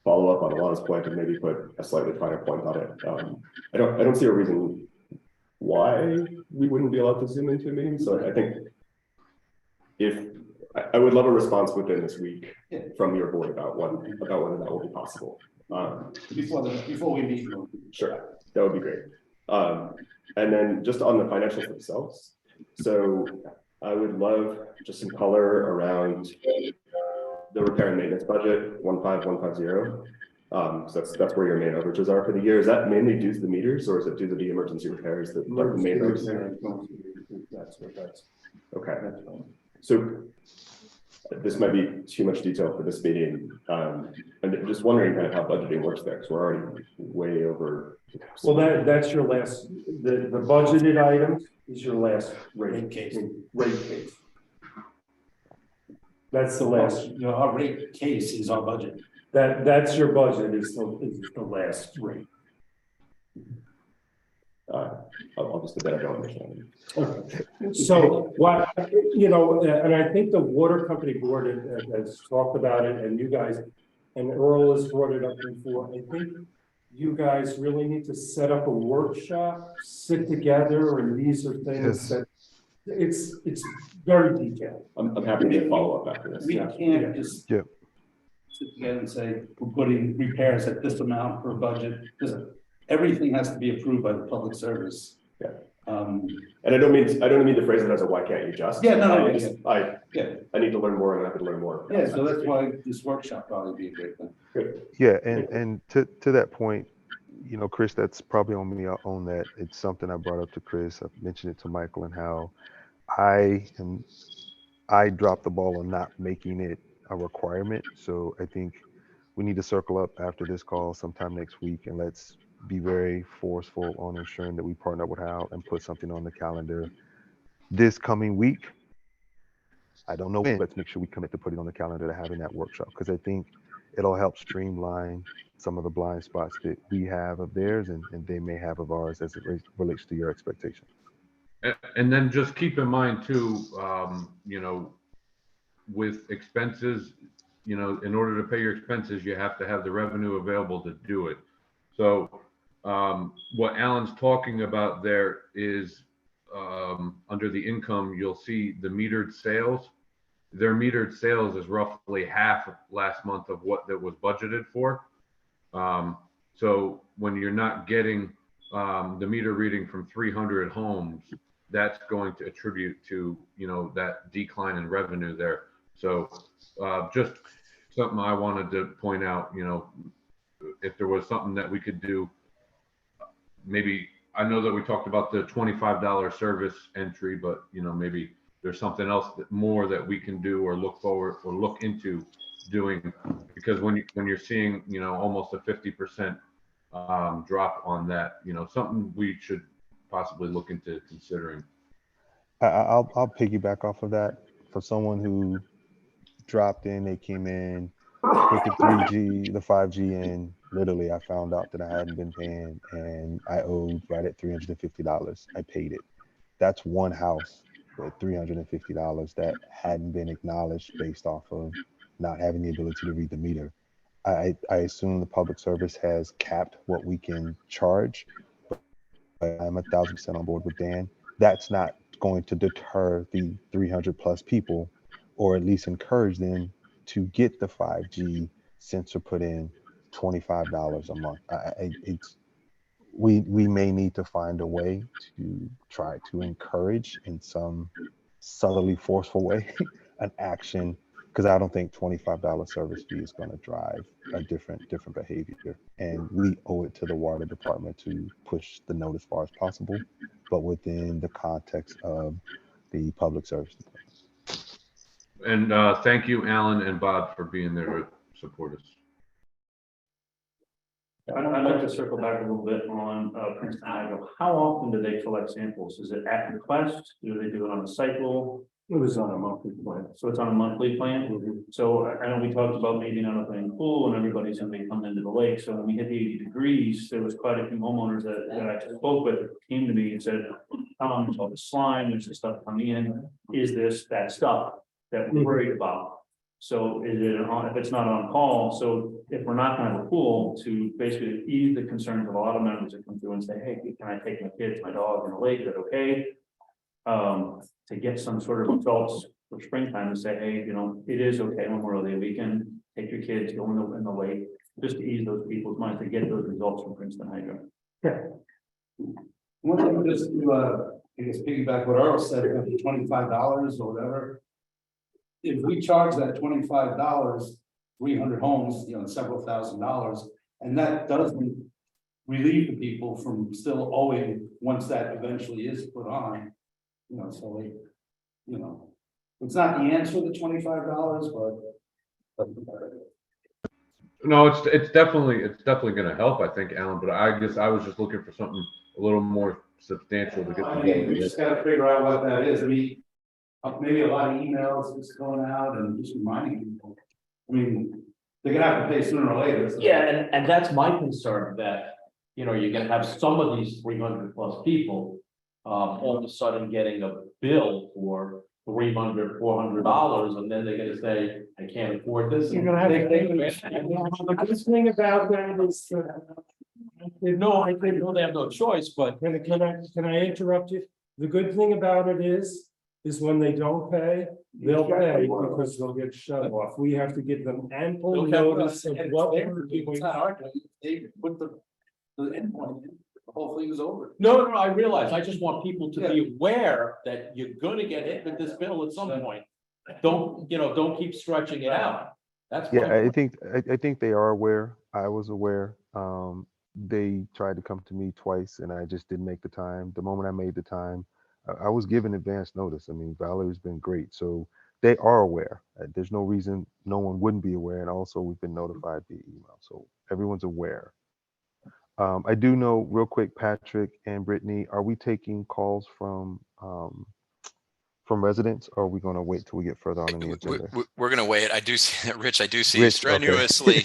follow up on Alana's point and maybe put a slightly finer point on it. I don't see a reason why we wouldn't be allowed to Zoom into a meeting. So I think I would love a response within this week from your board about whether that will be possible. Before we meet. Sure, that would be great. And then just on the financials themselves. So I would love just some color around the repair and maintenance budget 15150. So that's where your main overages are for the year. Is that mainly due to the meters, or is it due to the emergency repairs that are the main overages? That's what that's. Okay. So this might be too much detail for this meeting. I'm just wondering kind of how budgeting works there, because we're already way over. Well, that's your last, the budgeted items is your last rate case. Rate case. That's the last, You know, our rate case is our budget. that's your budget is the last rate. I'll just admit I don't understand. So what, and I think the water company board has talked about it, and you guys, and Earl has brought it up before. I think you guys really need to set up a workshop, sit together, and these are things Yes. that it's very detailed. I'm happy to follow up after this. We can't just. Yeah. Sit together and say, we're putting repairs at this amount per budget, because everything has to be approved by the public service. Yeah. Um, And I don't mean to phrase it as a why can't you just? Yeah, no, I just, yeah, I need to learn more and I have to learn more. yeah, so that's why this workshop probably be a great thing. Good. Yeah, and to that point, Chris, that's probably on me. I'll own that. It's something I brought up to Chris. I've mentioned it to Michael, and how I dropped the ball on not making it a requirement. So I think we need to circle up after this call sometime next week, and let's be very forceful on ensuring that we partner with Hal and put something on the calendar this coming week. I don't know when. Let's make sure we commit to putting on the calendar to having that workshop, because I think it'll help streamline some of the blind spots that we have of theirs and they may have of ours as it relates to your expectations. And then just keep in mind too, with expenses, in order to pay your expenses, you have to have the revenue available to do it. So what Alan's talking about there is under the income, you'll see the metered sales. Their metered sales is roughly half of last month of what that was budgeted for. So when you're not getting the meter reading from 300 homes, that's going to attribute to, that decline in revenue there. So just something I wanted to point out, if there was something that we could do, maybe, I know that we talked about the $25 service entry, but maybe there's something else more that we can do or look forward or look into doing, because when you're seeing, almost a 50% drop on that, something we should possibly look into considering. I'll piggyback off of that. For someone who dropped in, they came in, put the 3G, the 5G in. Literally, I found out that I hadn't been paying, and I owed right at $350. I paid it. That's one house with $350 that hadn't been acknowledged based off of not having the ability to read the meter. I assume the public service has capped what we can charge, but I'm 1,000% on board with Dan. That's not going to deter the 300 plus people, or at least encourage them to get the 5G sensor put in $25 a month. We may need to find a way to try to encourage in some subtly forceful way an action, because I don't think $25 service fee is going to drive a different behavior. And we owe it to the water department to push the note as far as possible, but within the context of the public service department. And thank you, Alan and Bob, for being there to support us. I'd like to circle back a little bit on Princeton Hydro. How often do they collect samples? Is it at request? Do they do it on a cycle? It was on a monthly plan. So it's on a monthly plan? So I know we talked about maybe not playing pool and everybody's gonna be coming into the lake. So when we hit the 80 degrees, there was quite a few homeowners that I spoke with, came to me and said, there's all the slime, there's the stuff coming in. Is this that stuff that we're worried about? So is it on, if it's not on call, so if we're not gonna have a pool, to basically ease the concerns of a lot of members that come through and say, hey, can I take my kids, my dog in the lake, is that okay? To get some sort of results for springtime and say, hey, it is okay Memorial Day weekend, take your kids, go in the lake, just to ease those people's minds to get those results from Princeton Hydro. One thing just to, I guess piggyback what Earl said, $25 or whatever. If we charge that $25, 300 homes, several $1,000s, and that doesn't relieve the people from still owing once that eventually is put on, so like, It's not the answer, the $25, but. No, it's definitely gonna help, I think, Alan, but I was just looking for something a little more substantial to get. I mean, we just gotta figure out what that is. I mean, maybe a lot of emails just going out and just reminding people. I mean, they're gonna have to pay sooner or later. so- Yeah, and that's my concern, that, you know, you're gonna have some of these 300+ people. All of a sudden getting a bill for $300-400, and then they're gonna say, I can't afford this. You're gonna have to They- pay. The good thing about that is, No, I think they have no choice, but can I interrupt you? The good thing about it is when they don't pay, they'll pay because they'll get shut off. We have to give them ample notice of what we're doing. It's not our doing. They put the endpoint in, the whole thing is over. no, I realize, I just want people to be aware that you're gonna get hit with this bill at some point. Don't keep stretching it out. That's. Yeah, my I point. think they are aware. I was aware. They tried to come to me twice and I just didn't make the time. The moment I made the time, I was given advance notice. I mean, Valerie's been great. So they are aware. There's no reason no one wouldn't be aware. And also we've been notified via email. So everyone's aware. I do know real quick, Patrick and Brittany, are we taking calls from residents, or are we going to wait till we get further on in the agenda? We're gonna wait. I do see, Rich, I do see you Rich, okay. strenuously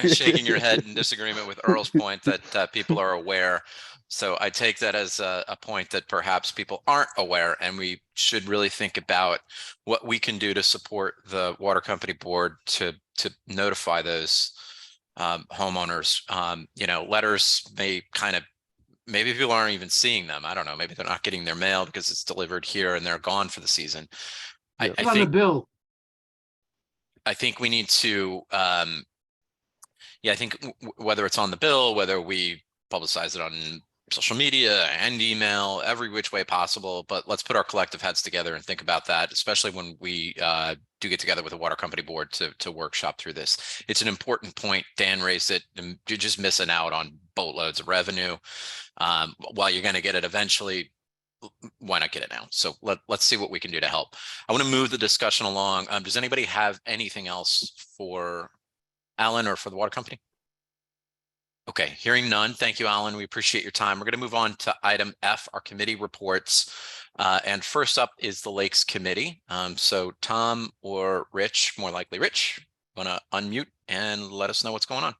shaking your head in disagreement with Earl's point that people are aware. So I take that as a point that perhaps people aren't aware, and we should really think about what we can do to support the water company board to notify those homeowners. Letters may maybe people aren't even seeing them. I don't know. Maybe they're not getting their mail because it's delivered here and they're gone for the season. Yeah. I On the think bill. I think we need to, I think whether it's on the bill, whether we publicize it on social media and email, every which way possible, but let's put our collective heads together and think about that, especially when we do get together with the water company board to workshop through this. It's an important point. Dan raised it, and you're just missing out on boatloads of revenue. While you're going to get it eventually, why not get it now? So let's see what we can do to help. I want to move the discussion along. Does anybody have anything else for Alan or for the water company? Okay, hearing none. Thank you, Alan. We appreciate your time. We're going to move on to item F, our committee reports. And first up is the Lakes Committee. So Tom or Rich, more likely Rich, want to unmute and let us know what's going on.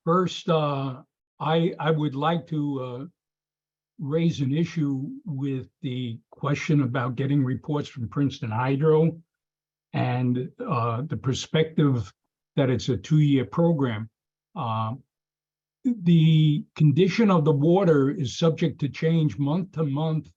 First, I would like to raise an issue with the question about getting reports from Princeton Hydro and the perspective that it's a 2-year program. The condition of the water is subject to change month to month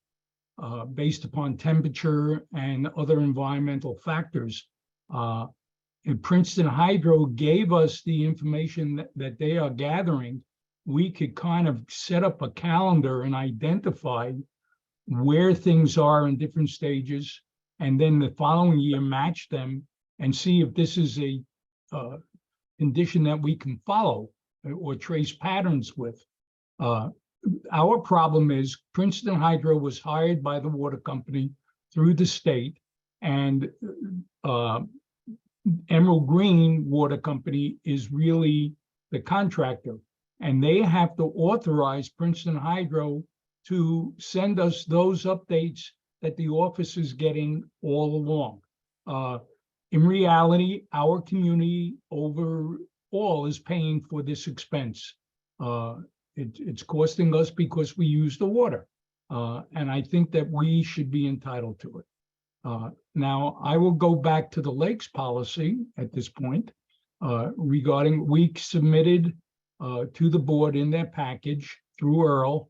based upon temperature and other environmental factors. And Princeton Hydro gave us the information that they are gathering. We could kind of set up a calendar and identify where things are in different stages, and then the following year match them and see if this is a condition that we can follow or trace patterns with. Our problem is Princeton Hydro was hired by the water company through the state, and Emerald Green Water Company is really the contractor, and they have to authorize Princeton Hydro to send us those updates that the office is getting all along. In reality, our community overall is paying for this expense. It's costing us because we use the water. And I think that we should be entitled to it. Now, I will go back to the lakes policy at this point regarding, we submitted to the board in their package through Earl,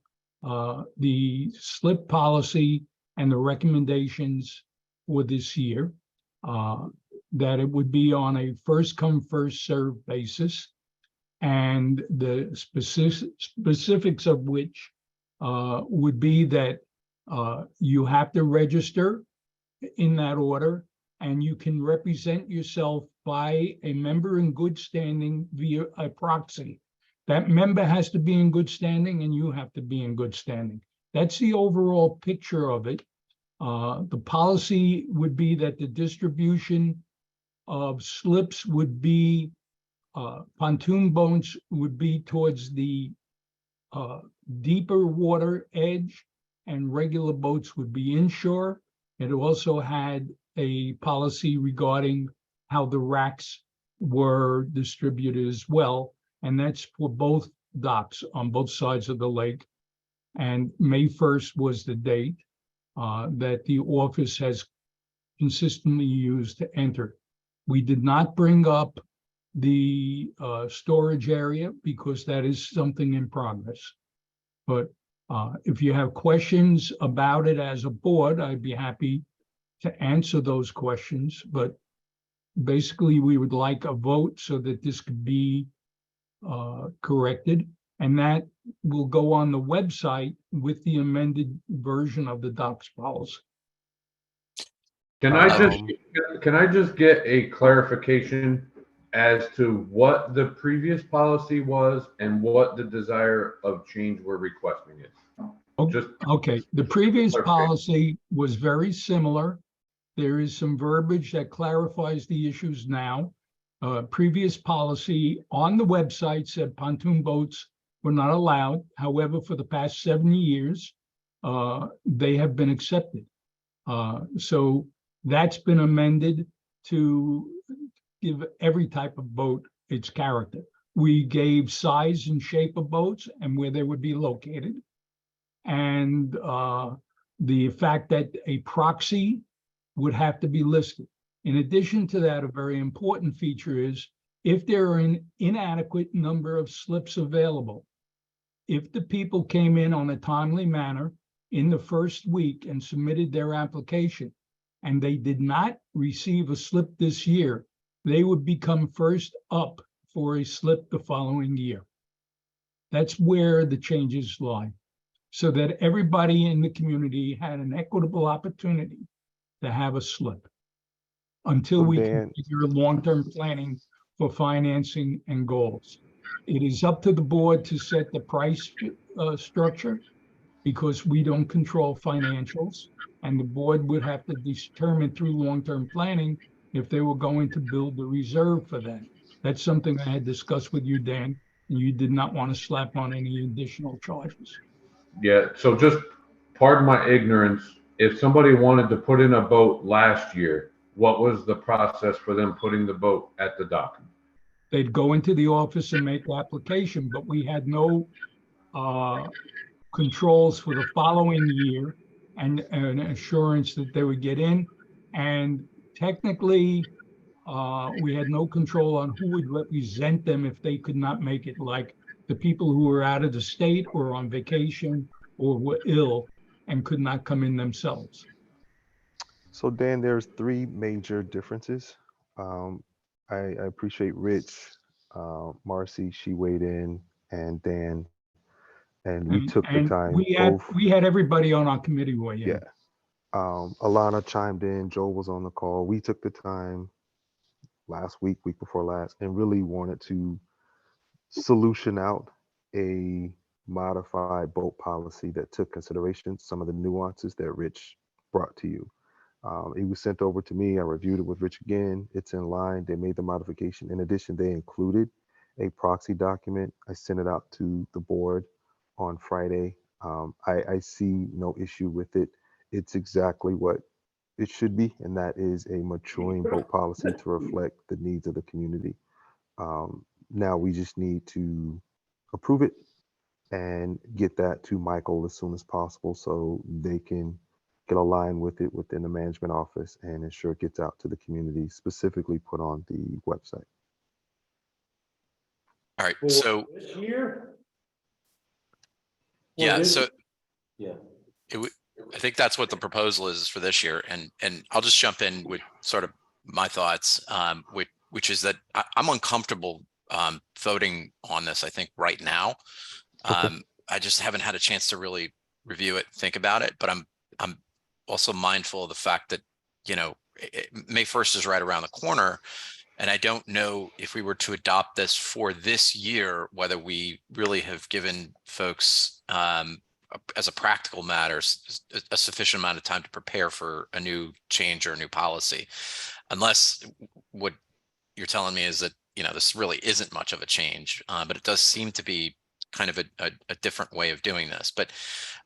the slip policy and the recommendations for this year, that it would be on a first come, first served basis. And the specifics of which would be that you have to register in that order, and you can represent yourself by a member in good standing via a proxy. That member has to be in good standing and you have to be in good standing. that's the overall picture of it. The policy would be that the distribution of slips would be, pontoon boats would be towards the deeper water edge, and regular boats would be inshore. It also had a policy regarding how the racks were distributed as well, and that's for both docks on both sides of the lake. And May 1st was the date that the office has consistently used to enter. We did not bring up the storage area because that is something in progress. But if you have questions about it as a board, I'd be happy to answer those questions. But basically, we would like a vote so that this could be corrected. And that will go on the website with the amended version of the docks policy. Can I just get a clarification as to what the previous policy was and what the desire of change we're requesting is? Just Okay, the previous policy was very similar. There is some verbiage that clarifies the issues now. Previous policy on the website said pontoon boats were not allowed. However, for the past 7 years, they have been accepted. So that's been amended to give every type of boat its character. We gave size and shape of boats and where they would be located. And the fact that a proxy would have to be listed. In addition to that, a very important feature is if there are an inadequate number of slips available, if the people came in on a timely manner in the first week and submitted their application, and they did not receive a slip this year, they would become first up for a slip the following year. That's where the changes lie, so that everybody in the community had an equitable opportunity to have a slip until we can figure long-term planning for financing and goals. It is up to the board to set the price structure because we don't control financials, and the board would have to determine through long-term planning if they were going to build the reserve for that. That's something I had discussed with you, Dan, and you did not want to slap on any additional charges. Yeah, so just pardon my ignorance. If somebody wanted to put in a boat last year, what was the process for them putting the boat at the dock? They'd go into the office and make the application, but we had no controls for the following year and an assurance that they would get in. And technically, we had no control on who would represent them if they could not make it, like the people who were out of the state or on vacation or were ill and could not come in themselves. So Dan, there's 3 major differences. I appreciate Rich, Marcy, she weighed in, and Dan, and we took the time. We had everybody on our committee weigh in. Yeah. Alana chimed in, Joel was on the call. We took the time last week, week before last, and really wanted to solution out a modified boat policy that took consideration some of the nuances that Rich brought to you. It was sent over to me. I reviewed it with Rich again. It's in line. They made the modification. In addition, they included a proxy document. I sent it out to the board on Friday. I see no issue with it. It's exactly what it should be, and that is a maturing boat policy to reflect the needs of the community. Now we just need to approve it and get that to Michael as soon as possible so they can get aligned with it within the management office and ensure it gets out to the community, specifically put on the website. All right, For so this year? yeah, so Yeah. I think that's what the proposal is for this year, and I'll just jump in with sort of my thoughts, which is that I'm uncomfortable voting on this. I think right now, I just haven't had a chance to really review it, think about it, but I'm also mindful of the fact that, you know, May 1st is right around the corner. And I don't know if we were to adopt this for this year, whether we really have given folks as a practical matter, a sufficient amount of time to prepare for a new change or a new policy. Unless what you're telling me is that, you know, this really isn't much of a change, but it does seem to be kind of a different way of doing this. But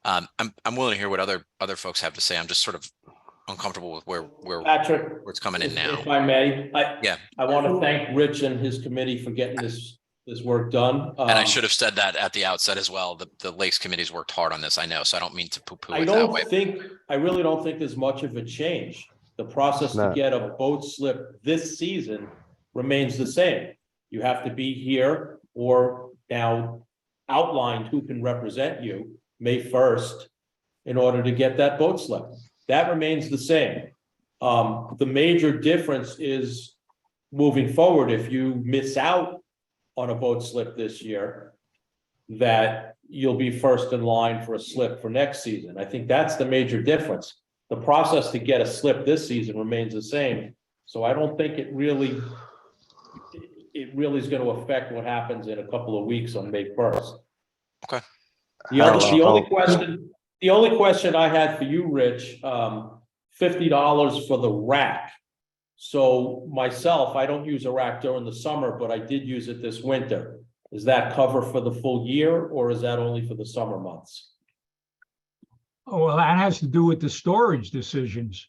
I'm willing to hear what other folks have to say. I'm just sort of uncomfortable with where Patrick, it's coming in now. if I may, Yeah. I want to thank Rich and his committee for getting this work done. And I should have said that at the outset as well. The Lakes Committee's worked hard on this, I know, so I don't mean to poo-poo I it that don't way. think, I really don't think there's much of a change. The process to Not. get a boat slip this season remains the same. You have to be here or now outlined who can represent you May 1st in order to get that boat slip. That remains the same. The major difference is moving forward, if you miss out on a boat slip this year, that you'll be first in line for a slip for next season. I think that's the major difference. The process to get a slip this season remains the same. So I don't think it really is going to affect what happens in a couple of weeks on May 1st. Okay. The only question I had for you, Rich, $50 for the rack. So myself, I don't use a rack during the summer, but I did use it this winter. Is that cover for the full year or is that only for the summer months? Oh, well, that has to do with the storage decisions.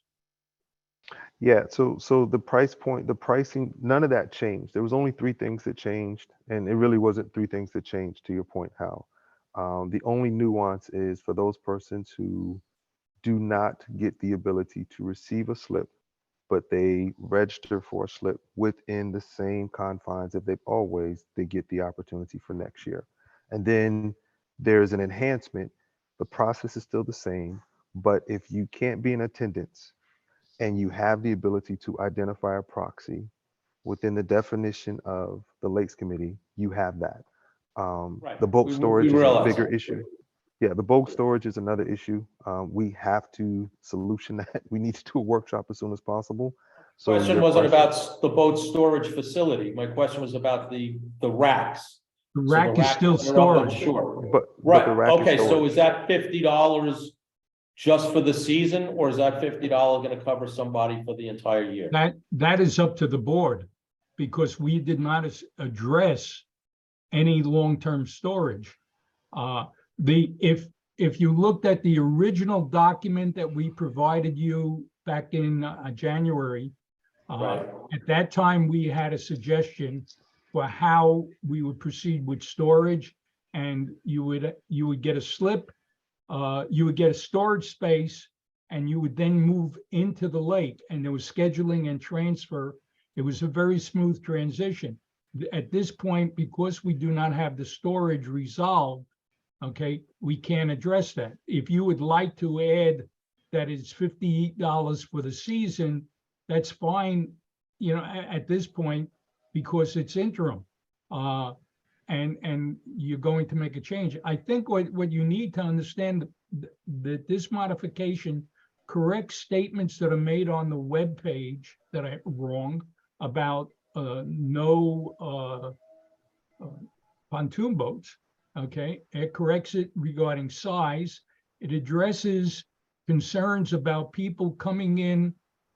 Yeah, so the price point, the pricing, none of that changed. There was only three things that changed, and it really wasn't three things that changed, to your point, Hal. The only nuance is for those persons who do not get the ability to receive a slip, but they register for a slip within the same confines that they get the opportunity for next year. And then there's an enhancement. The process is still the same, but if you can't be in attendance and you have the ability to identify a proxy within the definition of the Lakes Committee, you have that. Right. The boat We storage is a realize bigger that. issue. Yeah, the boat storage is another issue. We have to solution that. We need to do a workshop as soon as possible. So Question your wasn't question- about the boat storage facility. My question was about the racks. The So rack is racks still that are up on storage. shore. But Right, the rack is okay, so storage. is that $50 just for the season, or is that $50 gonna cover somebody for the entire year? That is up to the board, because we did not address any long-term storage. If you looked at the original document that we provided you back in January, Right. at that time, we had a suggestion for how we would proceed with storage, and you would get a slip, you would get a storage space, and you would then move into the lake, and there was scheduling and transfer. It was a very smooth transition. At this point, because we do not have the storage resolved, okay, we can't address that. If you would like to add that it's $58 for the season, that's fine, you know, at this point, because it's interim. And you're going to make a change. I think what you need to understand that this modification corrects statements that are made on the webpage that are wrong about no pontoon boats. Okay, it corrects it regarding size. It addresses concerns about people coming in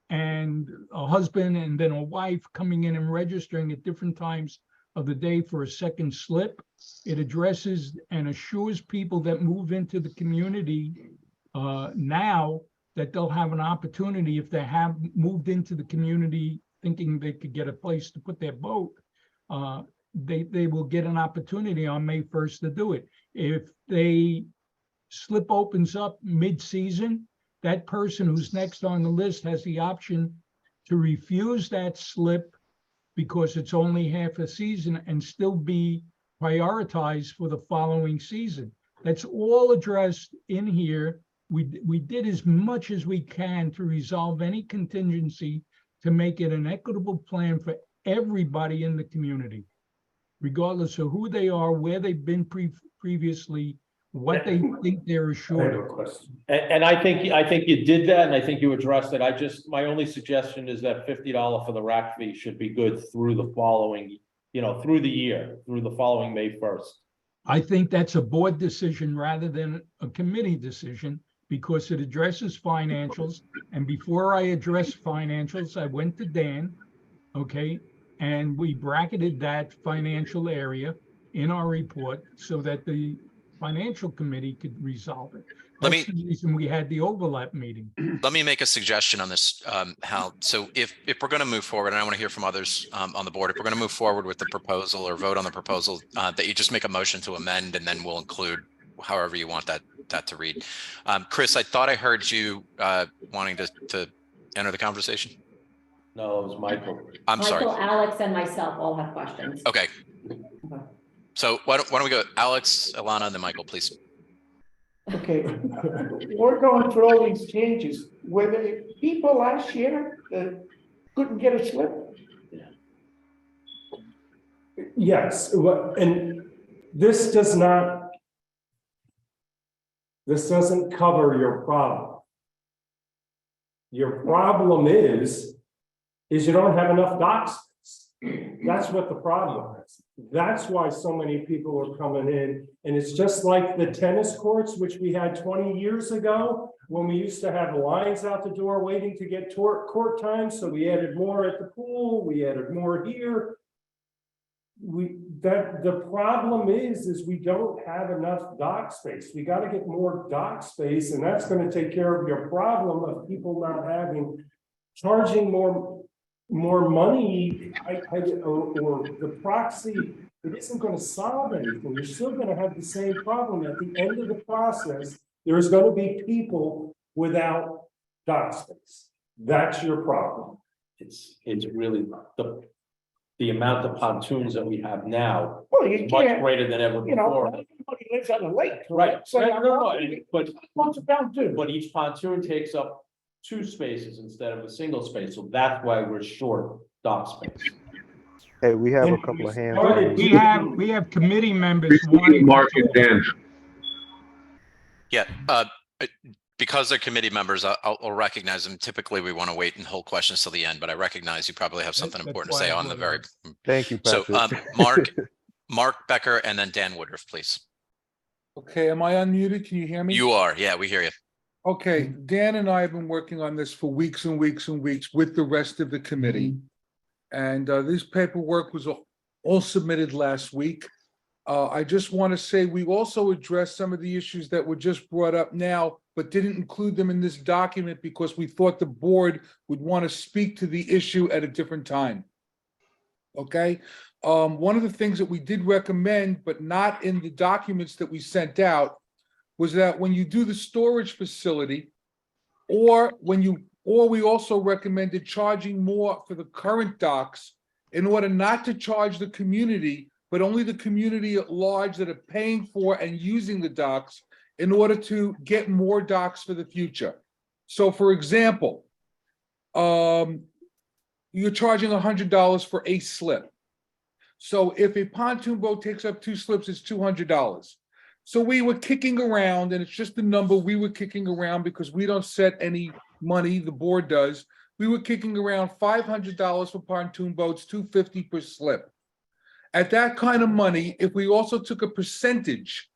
and a husband and then a wife coming in and registering at different times of the day for a second slip. It addresses and assures people that move into the community now that they'll have an opportunity if they have moved into the community thinking they could get a place to put their boat. They will get an opportunity on May 1st to do it. If they slip opens up mid-season, that person who's next on the list has the option to refuse that slip because it's only half a season and still be prioritized for the following season. That's all addressed in here. We did as much as we can to resolve any contingency to make it an equitable plan for everybody in the community, regardless of who they are, where they've been previously, what they think they're assured. And I think you did that, and I think you addressed it. My only suggestion is that $50 for the rack fee should be good through the following, through the year, through the following May 1st. I think that's a board decision rather than a committee decision because it addresses financials. And before I address financials, I went to Dan, okay? And we bracketed that financial area in our report so that the financial committee could resolve it. Let That's me- the reason we had the overlap meeting. Let me make a suggestion on this, Hal. So if we're going to move forward, and I want to hear from others on the board, if we're going to move forward with the proposal or vote on the proposal, that you just make a motion to amend, and then we'll include however you want that to read. Chris, I thought I heard you wanting to enter the conversation. No, it was Michael. I'm sorry. Michael, Alex, and myself all have questions. Okay. So why don't we go Alex, Alana, and then Michael, please. Okay, we're going through all these changes. Were there people last year that couldn't get a slip? Yes, and this doesn't cover your problem. Your problem is you don't have enough dock space. That's what the problem is. That's why so many people are coming in. And it's just like the tennis courts, which we had 20 years ago, when we used to have lines out the door waiting to get court time. So we added more at the pool, we added more here. The problem is we don't have enough dock space. We got to get more dock space, and that's going to take care of your problem of people not charging more money, or the proxy. It isn't going to solve anything. You're still going to have the same problem. At the end of the process, there's going to be people without dock space. That's your problem. It's really the amount of pontoons that we have now Well, you is much can't, greater than ever you know, before. everybody lives on the lake. Right, So right, I'm no, not- but Wants it down too. But each pontoon takes up 2 spaces instead of a single space, so that's why we're short dock space. Hey, we have a And couple we of hands. started- We have committee members Speaking wanting. Mark and Dan. Yeah, because they're committee members, I'll recognize them. Typically, we want to wait and hold questions till the end, but I recognize you probably have something That's important to why say I on the brought it very. Thank you, So, Patrick. Mark Becker, and then Dan Woodruff, please. Okay, am I unmuted? Can you hear me? You are, yeah, we hear you. Okay, Dan and I have been working on this for weeks and weeks and weeks with the rest of the committee. And this paperwork was all submitted last week. I just want to say we also addressed some of the issues that were just brought up now, but didn't include them in this document because we thought the board would want to speak to the issue at a different time. Okay, one of the things that we did recommend, but not in the documents that we sent out, was that when you do the storage facility, or we also recommended charging more for the current docks in order not to charge the community, but only the community at large that are paying for and using the docks in order to get more docks for the future. So for example, you're charging $100 for a slip. So if a pontoon boat takes up 2 slips, it's $200. So we were kicking around, and it's just the number we were kicking around because we don't set any money, the board does. We were kicking around $500 for pontoon boats, $250 per slip. At that kind of money, if we also took a percentage,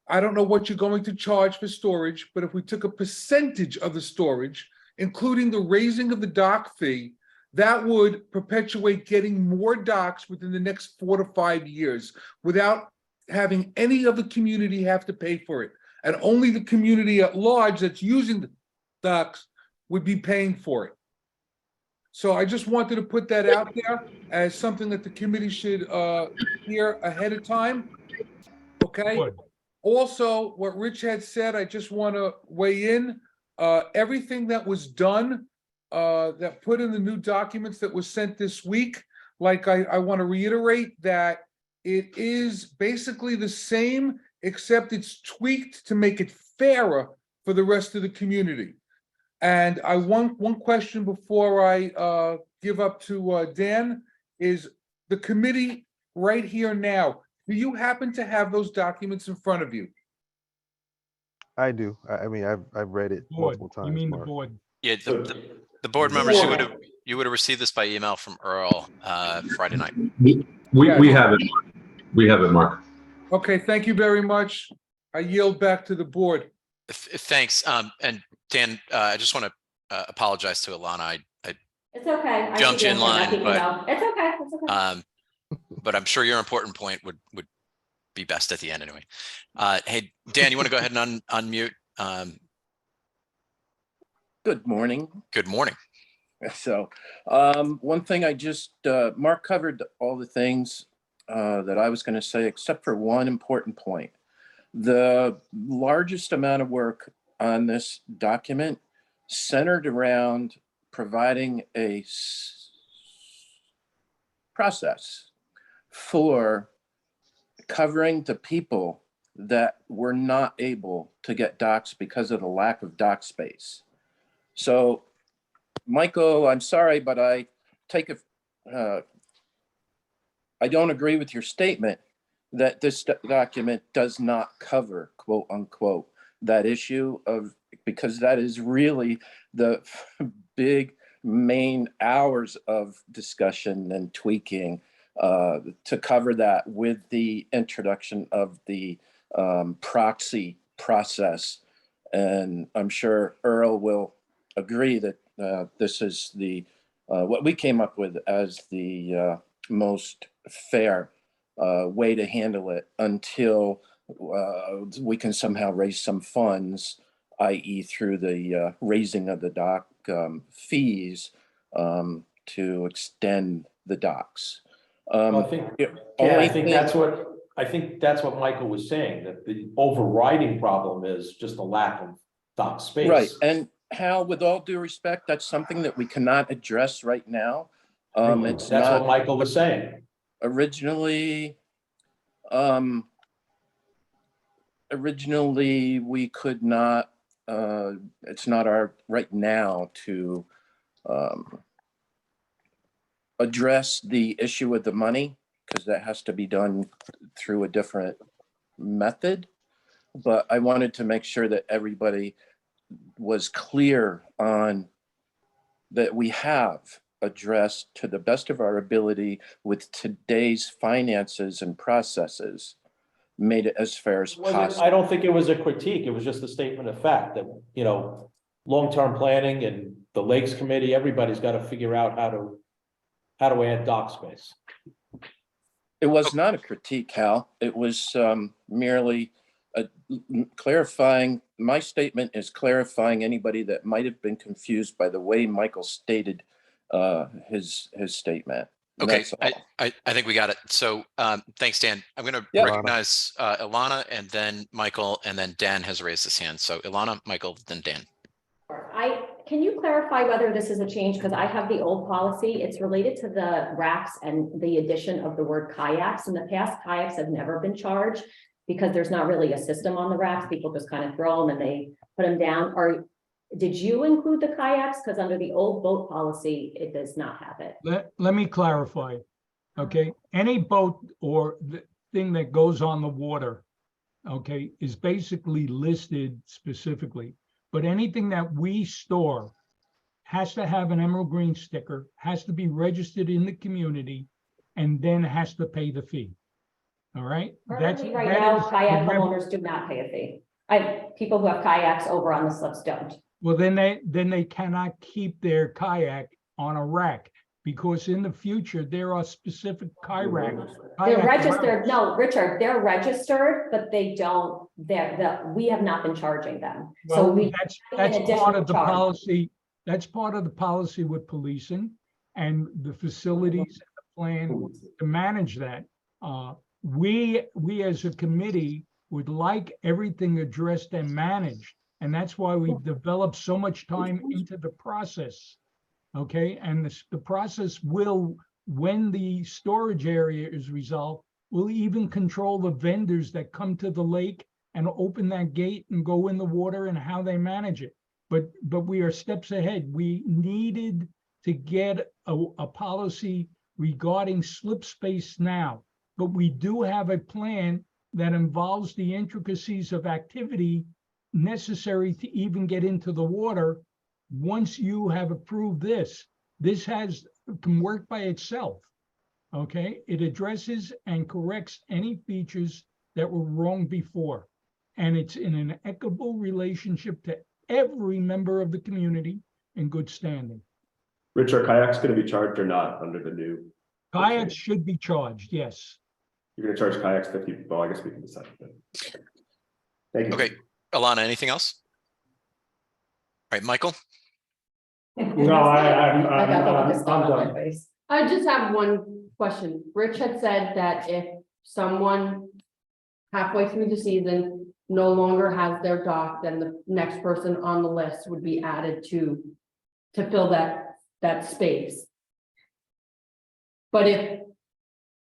I don't know what you're going to charge for storage, but if we took a percentage of the storage, including the raising of the dock fee, that would perpetuate getting more docks within the next 4 to 5 years without having any of the community have to pay for it. And only the community at large that's using the docks would be paying for it. So I just wanted to put that out there as something that the committee should hear ahead of time. Okay? Good. Also, what Rich had said, I just want to weigh in. Everything that was done, that put in the new documents that was sent this week, like I want to reiterate that it is basically the same, except it's tweaked to make it fairer for the rest of the community. And I want one question before I give up to Dan, is the committee right here now, do you happen to have those documents in front of you? I do. I mean, I've read it Board, multiple you times, mean the Mark. board? Yeah, the board members, you would have received this by email from Earl Friday night. We have it. We have it, Mark. Okay, thank you very much. I yield back to the board. Thanks. And Dan, I just want to apologize to Alana. I It's okay. I Jumped keep you in answering, I line, keep you but, know. It's okay, it's okay. but I'm sure your important point would be best at the end anyway. Hey, Dan, you want to go ahead and unmute? Good morning. Good morning. So, one thing I just, Mark covered all the things that I was going to say, except for one important point. The largest amount of work on this document centered around providing a process for covering the people that were not able to get docks because of the lack of dock space. So, Michael, I'm sorry, but I don't agree with your statement that this document does not cover, quote unquote, that issue of, because that is really the big main hours of discussion and tweaking to cover that with the introduction of the proxy process. And I'm sure Earl will agree that this is the what we came up with as the most fair way to handle it until we can somehow raise some funds, i.e. through the raising of the dock fees to extend the docks. I think that's what Michael was saying, that the overriding problem is just a lack of dock space. Right, and Hal, with all due respect, that's something that we cannot address right now. It's That's not what Michael was saying. originally. Originally, we could not. It's not our right now to address the issue with the money, because that has to be done through a different method. But I wanted to make sure that everybody was clear on that we have addressed to the best of our ability with today's finances and processes, made it as fair as possible. I don't think it was a critique. It was just a statement of fact that, you know, long-term planning and the Lakes Committee, everybody's got to figure out how to add dock space. It was not a critique, Hal. It was merely clarifying. My statement is clarifying anybody that might have been confused by the way Michael stated his statement. And Okay, that's all. I think we got it. So thanks, Dan. I'm going to Yep. recognize Ilana and then Michael, and then Dan has raised his hand. So Ilana, Michael, then Dan. Can you clarify whether this is a change? Because I have the old policy. It's related to the racks and the addition of the word kayaks. In the past, kayaks have never been charged because there's not really a system on the racks. People just kind of throw them and they put them down. Did you include the kayaks? Because under the old boat policy, it does not have it. Let me clarify. Okay, any boat or the thing that goes on the water, okay, is basically listed specifically. But anything that we store has to have an emerald green sticker, has to be registered in the community, and then has to pay the fee. All right? Currently, right now, kayak homeowners do not pay a fee. People who have kayaks over on the slips don't. Well, then they cannot keep their kayak on a rack, because in the future, there are specific kayak. They're registered. No, Richard, they're registered, but they don't, we have not been charging them. So Well, that's part of the policy. That's part of the policy with policing and the facilities and the plan to manage that. We as a committee would like everything addressed and managed. And that's why we developed so much time into the process. Okay, and the process will, when the storage area is resolved, will even control the vendors that come to the lake and open that gate and go in the water and how they manage it. But we are steps ahead. We needed to get a policy regarding slip space now, but we do have a plan that involves the intricacies of activity necessary to even get into the water. Once you have approved this can work by itself. Okay, it addresses and corrects any features that were wrong before. And it's in an equitable relationship to every member of the community in good standing. Rich, are kayaks gonna be charged or not under the new? Kayaks should be charged, yes. You're gonna charge kayaks 50, well, I guess we can decide. that. Thank you. Okay, Alana, anything else? All right, Michael? No, I'm done. I just have one question. Rich had said that if someone halfway through the season no longer has their dock, then the next person on the list would be added to fill that space. But if,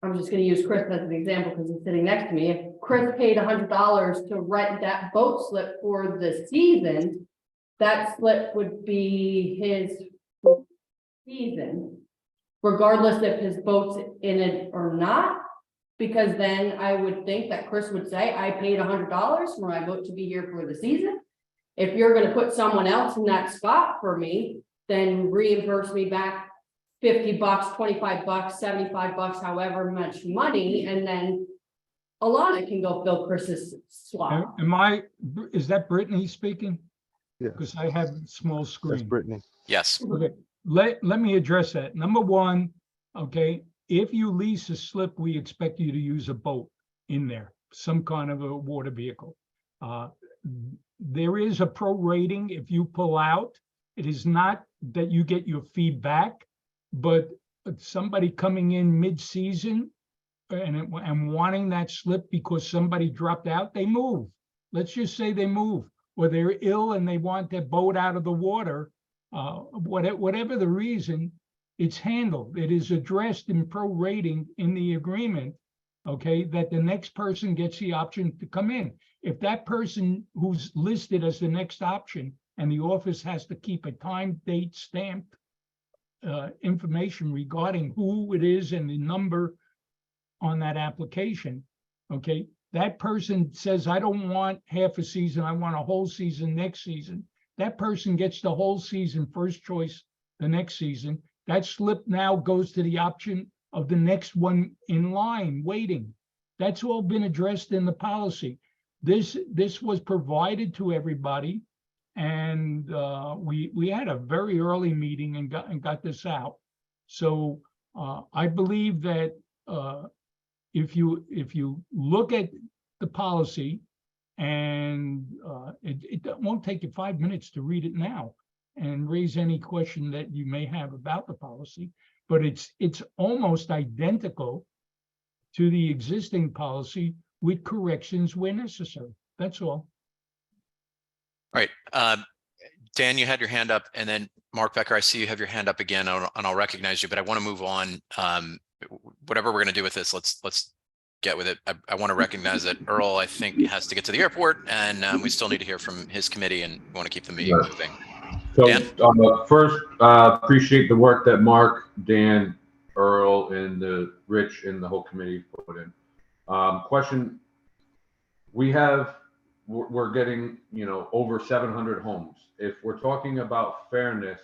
I'm just gonna use Chris as an example because he's sitting next to me, if Chris paid $100 to rent that boat slip for the season, that slip would be his season, regardless if his boat's in it or not. Because then I would think that Chris would say, I paid $100 for my boat to be here for the season. If you're gonna put someone else in that spot for me, then reimburse me back $50, $25, $75, however much money, and then Alana can go fill Chris's slot. Is that Brittany speaking? Yeah, Because I have small that's screen. Brittany. Yes. Okay, let me address that. Number one, okay, if you lease a slip, we expect you to use a boat in there, some kind of a water vehicle. There is a prorating if you pull out. It is not that you get your fee back, but somebody coming in mid-season and wanting that slip because somebody dropped out, they move. Let's just say they move, or they're ill and they want their boat out of the water. Whatever the reason, it's handled. It is addressed in prorating in the agreement, okay, that the next person gets the option to come in. If that person who's listed as the next option and the office has to keep a time, date, stamped information regarding who it is and the number on that application, okay, that person says, I don't want half a season, I want a whole season next season. That person gets the whole season first choice the next season. That slip now goes to the option of the next one in line waiting. That's all been addressed in the policy. This was provided to everybody, and we had a very early meeting and got this out. So I believe that if you look at the policy, and it won't take you 5 minutes to read it now and raise any question that you may have about the policy, but it's almost identical to the existing policy with corrections where necessary. That's all. All right, Dan, you had your hand up, and then Mark Becker, I see you have your hand up again, and I'll recognize you, but I want to move on. Whatever we're going to do with this, let's get with it. I want to recognize that Earl, I think, has to get to the airport, and we still need to hear from his committee, and we want to keep the meeting moving. So Dan? first, appreciate the work that Mark, Dan, Earl, and the Rich and the whole committee put in. Question: we're getting, over 700 homes. If we're talking about fairness,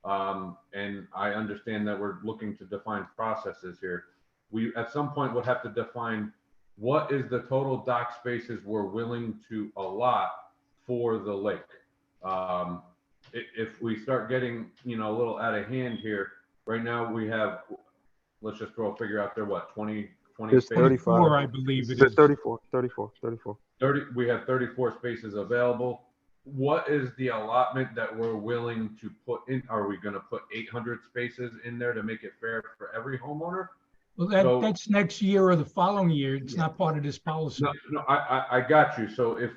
and I understand that we're looking to define processes here, we at some point would have to define what is the total dock spaces we're willing to allot for the lake. If we start getting, a little out of hand here, right now we have, let's just throw a figure out there, what, 20 There's spaces? 35. I believe it There's is. 34. 30, we have 34 spaces available. What is the allotment that we're willing to put in? Are we going to put 800 spaces in there to make it fair for every homeowner? Well, that's next year or the following year. It's not part of this policy. No, I got you. So if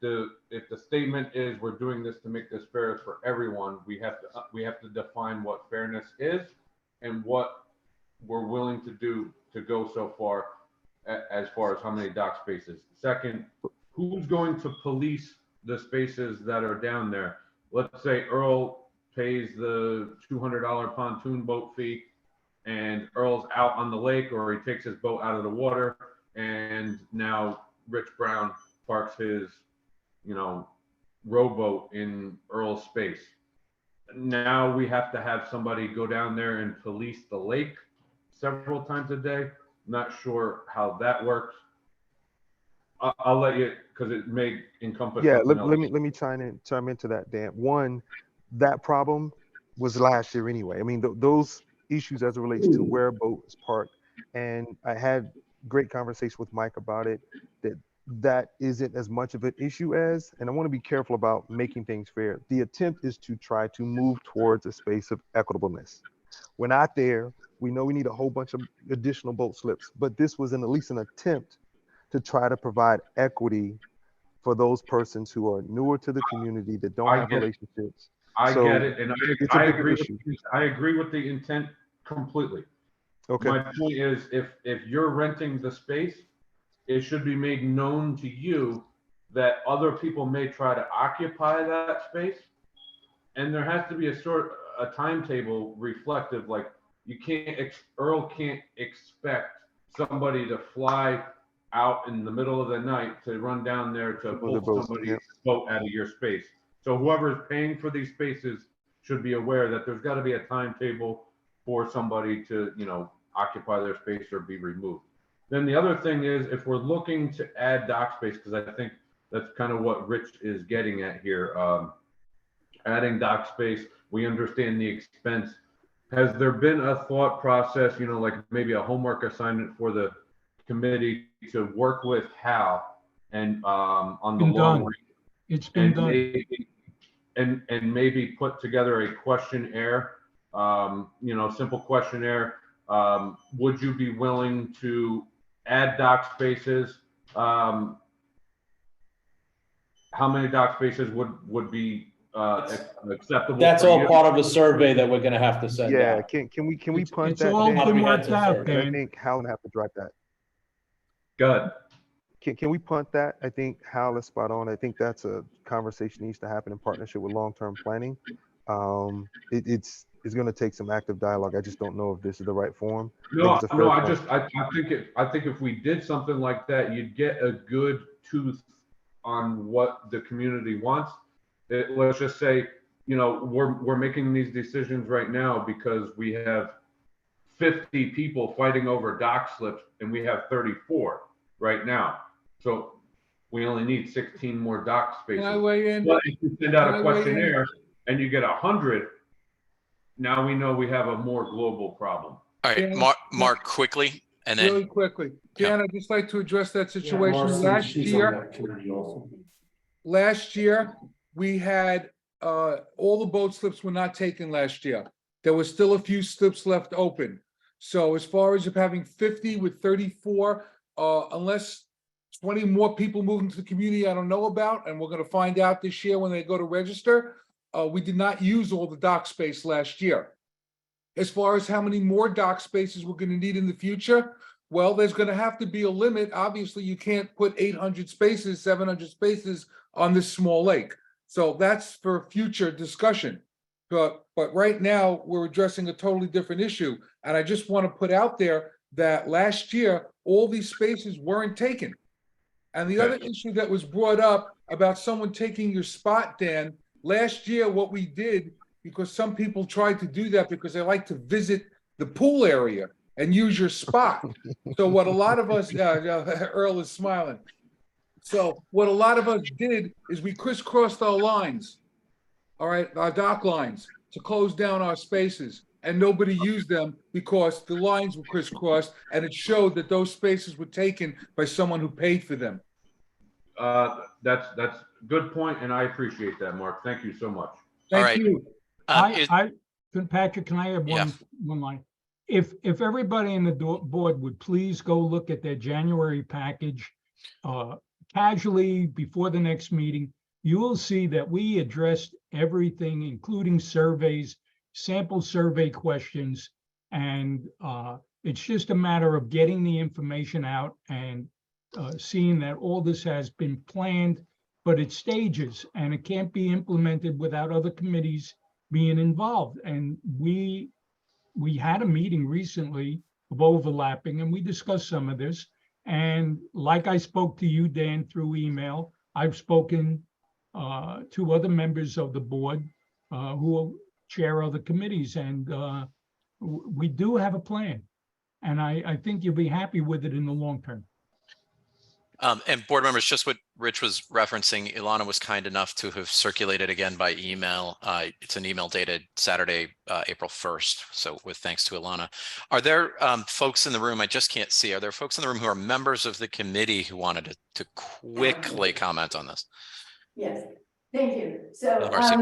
the statement is we're doing this to make this fair for everyone, we have to define what fairness is and what we're willing to do to go so far as how many dock spaces. Second, who's going to police the spaces that are down there? Let's say Earl pays the $200 pontoon boat fee, and Earl's out on the lake, or he takes his boat out of the water, and now Rich Brown parks his, rowboat in Earl's space. Now we have to have somebody go down there and police the lake several times a day. Not sure how that works. I'll let you, because it may encompass. Yeah, something let me else. let me chime into that, Dan. One, that problem was last year anyway. I mean, those issues as it relates to where a boat is parked, and I had great conversation with Mike about it. That isn't as much of an issue as, and I want to be careful about making things fair. The attempt is to try to move towards a space of equitableness. We're not there. We know we need a whole bunch of additional boat slips, but this was at least an attempt to try to provide equity for those persons who are newer to the community that don't I have get it. relationships. I So get it, and it's a I bigger agree. issue. I agree with the intent completely. Okay. My point is, if you're renting the space, it should be made known to you that other people may try to occupy that space. And there has to be a timetable reflective, like Earl can't expect somebody to fly out in the middle of the night to run down there to With the pull boat, somebody's yep. boat out of your space. So whoever is paying for these spaces should be aware that there's got to be a timetable for somebody to, occupy their space or be removed. Then the other thing is, if we're looking to add dock space, because I think that's kind of what Rich is getting at here, adding dock space, we understand the expense. Has there been a thought process, like maybe a homework assignment for the committee to work with Hal and on the Been long done. range, It's been and done. maybe and maybe put together a questionnaire, simple questionnaire. Would you be willing to add dock spaces? How many dock spaces would be acceptable? That's for all you? part of a survey that we're gonna have to send Yeah, out. can we punt It's that, all Dan? been Comprehensive worked out, survey. And I Dan. think Hal would have to drive that. Good. Can we punt that? I think Hal is spot on. I think that's a conversation needs to happen in partnership with long-term planning. It's going to take some active dialogue. I just don't know if this is the right forum. No, it's a fair point. I think if we did something like that, you'd get a good tooth on what the community wants. Let's just say, we're making these decisions right now because we have 50 people fighting over dock slips and we have 34 right now. So we only need 16 more dock spaces. Can I weigh in? But if you send out Can a I weigh in? questionnaire and you get 100, now we know we have a more global problem. All right, Yeah. Mark, quickly, and Really then, quickly, Dan, I'd just like to address that Yeah, situation. Marcy, she's on that committee also. Last year, we had, all the boat slips were not taken last year. There was still a few slips left open. So as far as having 50 with 34, unless 20 more people move into the community I don't know about, and we're gonna find out this year when they go to register, we did not use all the dock space last year. As far as how many more dock spaces we're gonna need in the future, well, there's gonna have to be a limit. Obviously, you can't put 800 spaces, 700 spaces on this small lake. So that's for future discussion. But right now, we're addressing a totally different issue. And I just want to put out there that last year, all these spaces weren't taken. And the other issue that was brought up about someone taking your spot, Dan, last year, what we did, because some people tried to do that because they like to visit the pool area and use your spot. So what a lot of us, Earl is smiling. So what a lot of us did is we crisscrossed our lines, all right, our dock lines, to close down our spaces. And nobody used them because the lines were crisscrossed and it showed that those spaces were taken by someone who paid for them. That's a good point, and I appreciate that, Mark. Thank you so much. all Thank right. you. Patrick, can I have Yeah. one line? If everybody in the board would please go look at their January package, casually before the next meeting, you will see that we addressed everything, including surveys, sample survey questions, and it's just a matter of getting the information out and seeing that all this has been planned, but it's stages and it can't be implemented without other committees being involved. And we had a meeting recently of overlapping and we discussed some of this. And like I spoke to you, Dan, through email, I've spoken to other members of the board who chair other committees, and we do have a plan. And I think you'll be happy with it in the long term. And board members, just what Rich was referencing, Ilana was kind enough to have circulated again by email. It's an email dated Saturday, April 1st. So with thanks to Ilana. Are there folks in the room, I just can't see, are there folks in the room who are members of the committee who wanted to quickly comment on this? Yes, thank you. So, Marcy.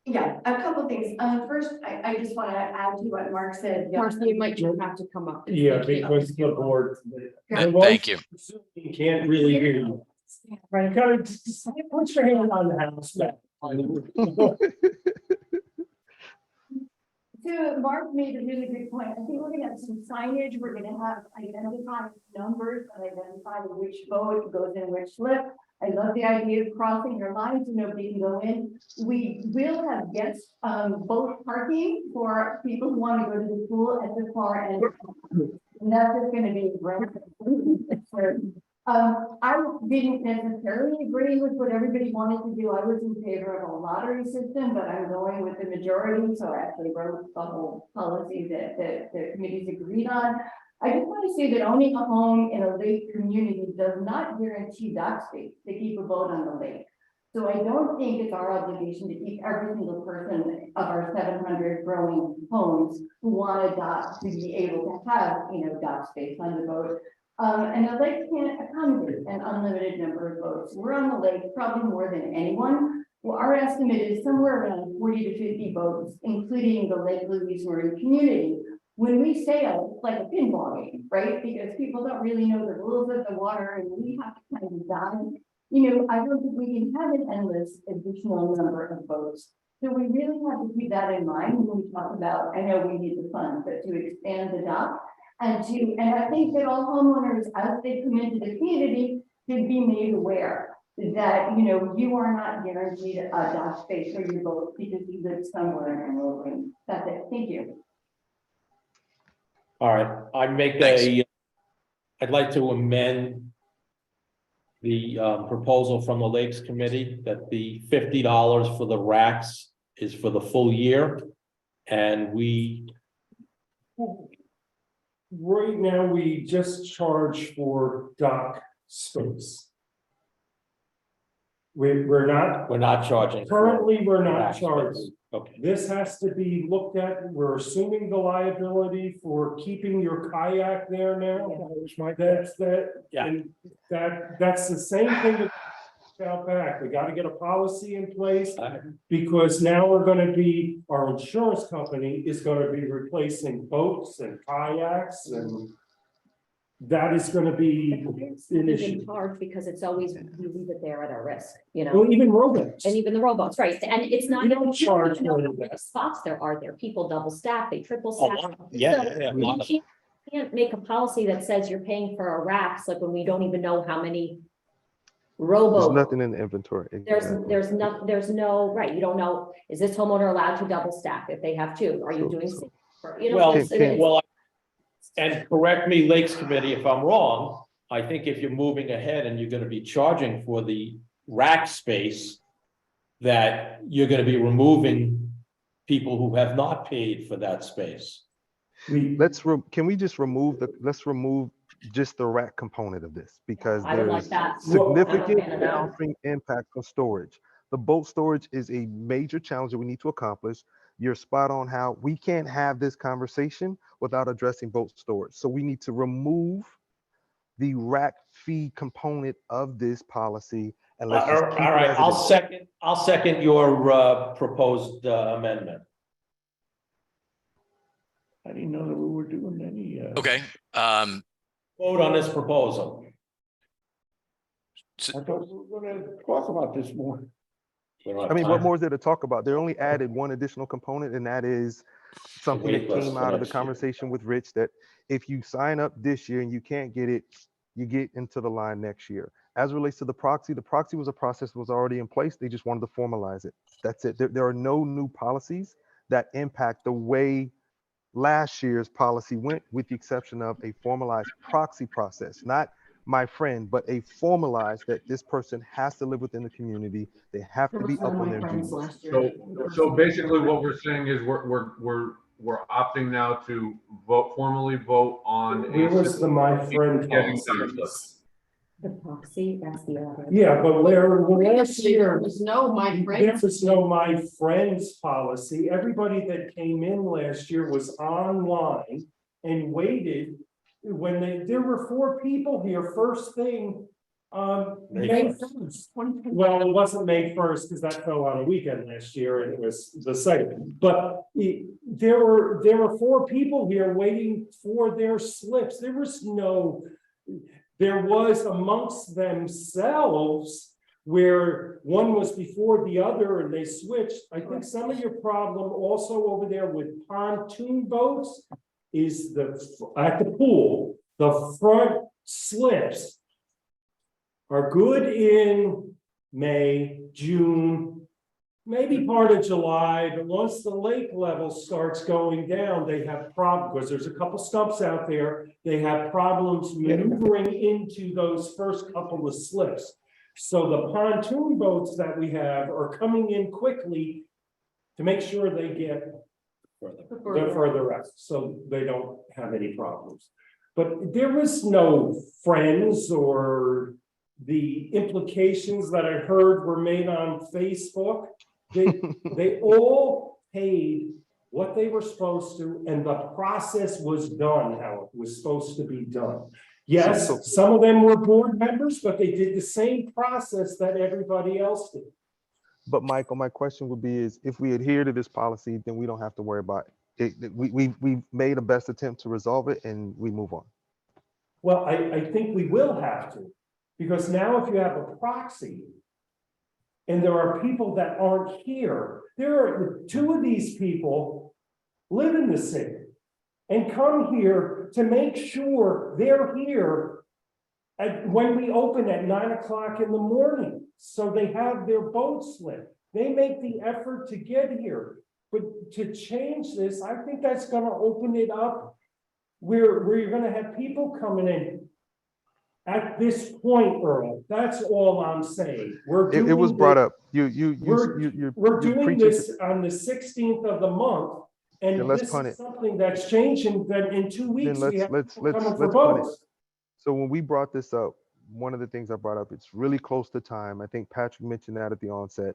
yeah, a couple of things. First, I just want to add to what Mark said. Marcy, you might just have to come up. Yeah, because the board. Thank you. You can't really hear you. Right. Gotta just put your hand on the house. So Mark made a really good point. I think we're gonna have some signage. We're gonna have identified numbers and identify which vote goes in which slip. I love the idea of crossing your lines and nobody can go in. We will have guests, both parking for people who want to go to the pool at the far end. And that's just gonna be great. I didn't necessarily agree with what everybody wanted to do. I was in favor of a lottery system, but I'm going with the majority. So I actually wrote the whole policy that the committees agreed on. I just want to say that owning a home in a lake community does not guarantee dock space to keep a boat on the lake. So I don't think it's our obligation to keep every single person of our 700 growing homes who want a dock to be able to have, dock space on the boat. And the lake can't accommodate an unlimited number of boats. We're on the lake probably more than anyone. Well, our estimate is somewhere around 40 to 50 boats, including the Lake Louise Marine community. When we sail, it's like a pinball game, right? Because people don't really know the rules of the water and we have to kind of dive. I don't think we can have an endless additional number of boats. So we really have to keep that in mind when we talk about, I know we need the funds, but to expand the dock. And I think that all homeowners, as they come into the community, should be made aware that, you are not guaranteed a dock space for your boat because you live somewhere in Rowan. That's it. Thank you. All right, I'd like to amend the proposal from the Lakes Committee that the $50 for the racks is for the full year. And Right now, we just charge for dock space. We're not charging. currently, we're not rack space. charging. Okay, This has to be looked at. We're assuming the liability for keeping your kayak there now. That's that. Yeah. And that's the same thing that out back. We got to get a policy in place because now our insurance company is going to be replacing boats and kayaks, and that is going to be an issue. It's hard because it's always, we leave it there at our risk, Well, even rowboats. And even the rowboats, right? And it's not. We don't charge you know for how many that. spots there are there. People double staff, they triple staff. yeah, So yeah. you can't make a policy that says you're paying for a racks, like when we don't even know how many There's rowboats. nothing in the inventory. Exactly. There's no, right, you don't know, is this homeowner allowed to double stack if they have two? Are you doing? Well, it's- and correct me, Lakes Committee, if I'm wrong. I think if you're moving ahead and you're gonna be charging for the rack space, that you're gonna be removing people who have not paid for that space. Can we just remove just the rack component of this, because I would like there's that. significant I'm a fan of that. downstream impact on storage. The boat storage is a major challenge that we need to accomplish. You're spot on how we can't have this conversation without addressing boat storage. So we need to remove the rack fee component of this policy. And let's just All keep it right, as it is. I'll second your proposed amendment. I didn't know that we were doing any. Okay. Vote on this proposal. I thought we were gonna talk about this more. I mean, what more is there to talk about? They only added one additional component, and that is something that wait list came for out of the next year. conversation with Rich, that if you sign up this year and you can't get it, you get into the line next year. As it relates to the proxy was a process that was already in place. They just wanted to formalize it. That's it. There are no new policies that impact the way last year's policy went, with the exception of a formalized proxy process, not my friend, but a formalized that this person has to live within the community. They have to be up on their duties. So basically what we're saying is we're opting now to formally vote on. Where was the my friend Getting policy? The proxy, that's the other. Yeah, but last Previously, there year, was no my there friends. was no my friends policy. Everybody that came in last year was online and waited. There were 4 people here, first thing, May 1st. Well, it wasn't May 1st because that fell on a weekend last year and it was the second. But there were 4 people here waiting for their slips. There was amongst themselves where one was before the other and they switched. I think some of your problem also over there with pontoon boats is at the pool, the front slips are good in May, June, maybe part of July, but once the lake level starts going down, they have problems, because there's a couple stumps out there, they have problems maneuvering into those first couple of slips. So the pontoon boats that we have are coming in quickly to make sure they get the further out, so they don't have any problems. But there was no friends, or the implications that I heard were made on Facebook. They all paid what they were supposed to, and the process was done how it was supposed to be done. Yes, some of them were board members, but they did the same process that everybody else did. But Michael, my question would be is if we adhere to this policy, then we don't have to worry about it. We made a best attempt to resolve it and we move on. Well, I think we will have to, because now if you have a proxy and there are people that aren't here, there are 2 of these people live in the city and come here to make sure they're here when we open at 9 o'clock in the morning. So they have their boat slip. They make the effort to get here. But to change this, I think that's going to open it up where you're going to have people coming in at this point, Earl. That's all I'm saying. It was brought up. We're We're doing this on the 16th of the month, and let's this punt is it. something that's changing. That in 2 weeks Then we have let's people coming for punt it. boats. So when we brought this up, one of the things I brought up, it's really close to time. I think Patrick mentioned that at the onset.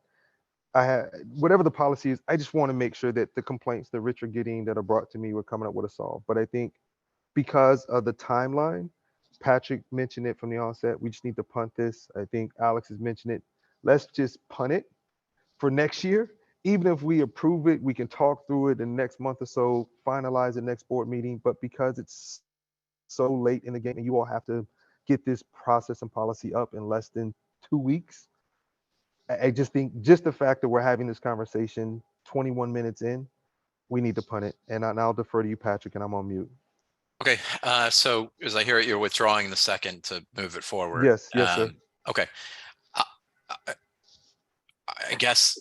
I had whatever the policy is, I just want to make sure that the complaints that Rich are getting that are brought to me, we're coming up with a solve. But I think because of the timeline, Patrick mentioned it from the onset, we just need to punt this. I think Alex has mentioned it. Let's just punt it for next year. Even if we approve it, we can talk through it in the next month or so, finalize the next board meeting. But because it's so late in the game and you all have to get this process and policy up in less than 2 weeks, I just think just the fact that we're having this conversation 21 minutes in, we need to punt it. And I'll defer to you, Patrick, and I'm on mute. Okay, so as I hear it, you're withdrawing the second to move it forward. Yes, sir. Okay. I guess,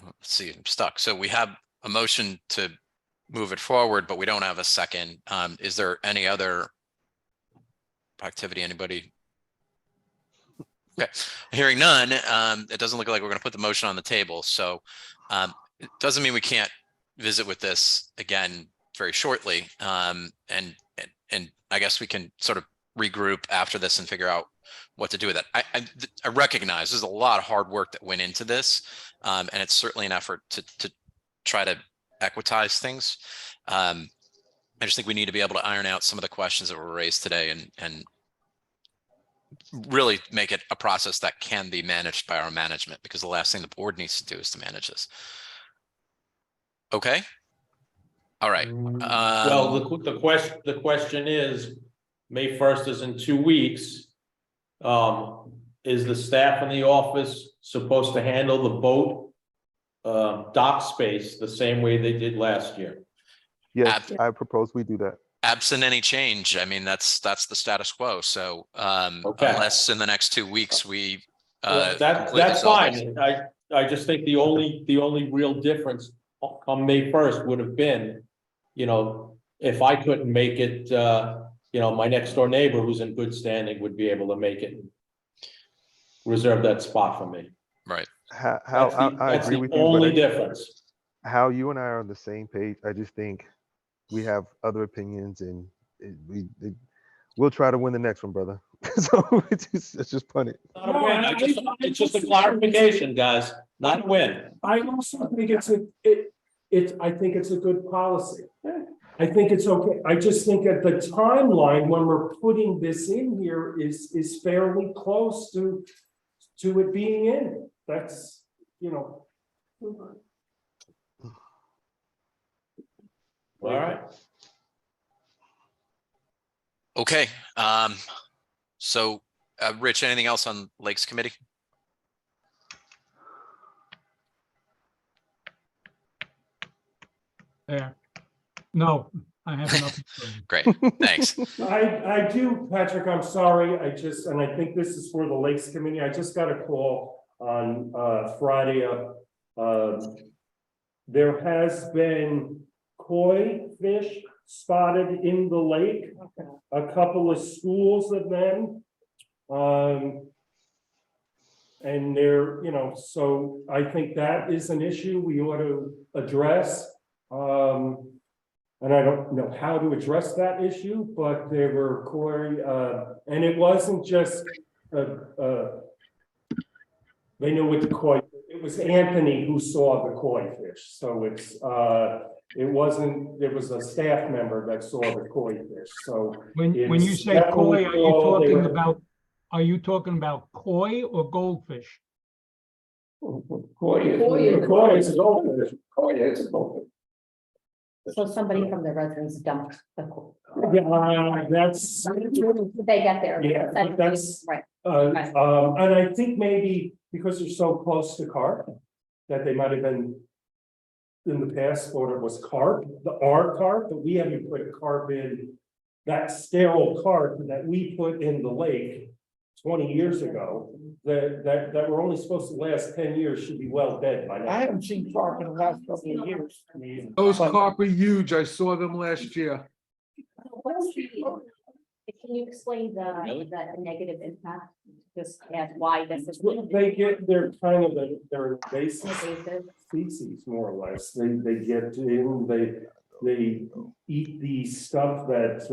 let's see, I'm stuck. So we have a motion to move it forward, but we don't have a second. Is there any other activity, anybody? Okay, hearing none, it doesn't look like we're going to put the motion on the table. So it doesn't mean we can't visit with this again very shortly. And I guess we can sort of regroup after this and figure out what to do with it. I recognize there's a lot of hard work that went into this, and it's certainly an effort to try to equitize things. I just think we need to be able to iron out some of the questions that were raised today and really make it a process that can be managed by our management, because the last thing the board needs to do is to manage this. Okay. All right. Well, the question is, May 1st is in 2 weeks. Is the staff in the office supposed to handle the boat dock space the same way they did last year? Yes, I propose we do that. Absent any change, I mean, that's the status quo. So Okay. unless in the next 2 weeks we that's fine. I just think the only real difference on May 1st would have been, if I couldn't make it, my next door neighbor who's in good standing would be able to make it. Reserve that spot for me. Right. I agree with you. Only difference. How you and I are on the same page. I just think we have other opinions, and we'll try to win the next one, brother. So it's just punted. Not a win. It's just a clarification, guys, not a win. I also think I think it's a good policy. I think it's okay. I just think that the timeline when we're putting this in here is fairly close to it being in. That's, you know. All right. Okay, so, Rich, anything else on Lakes Committee? There. No, I have nothing. Great, thanks. I do, Patrick, I'm sorry. And I think this is for the Lakes Committee. I just got a call on Friday. There has been koi fish spotted in the lake, a couple of schools of them. And they're, you know, so I think that is an issue we ought to address. And I don't know how to address that issue, but there were koi, and it wasn't just, they knew what the koi, it was Anthony who saw the koi fish. So it wasn't, there was a staff member that saw the koi fish, so. When you it's say definitely koi, are you talking about koi or goldfish? Koi is a goldfish. Koi is a goldfish. So somebody from the residents dumped the. Yeah, that's. They get there. Yeah, but that's, Right. and I think maybe because they're so close to carp, that they might have been. In the past, thought it was carp, our carp, but we haven't put carp in. That sterile carp that we put in the lake 20 years ago, that were only supposed to last 10 years should be well dead by now. I haven't seen carp in the last couple of years. Those carp are huge. I saw them last year. Can you explain the negative impact, just as why this is? They're kind of, they're invasive species, more or less. They get in, they eat the stuff that,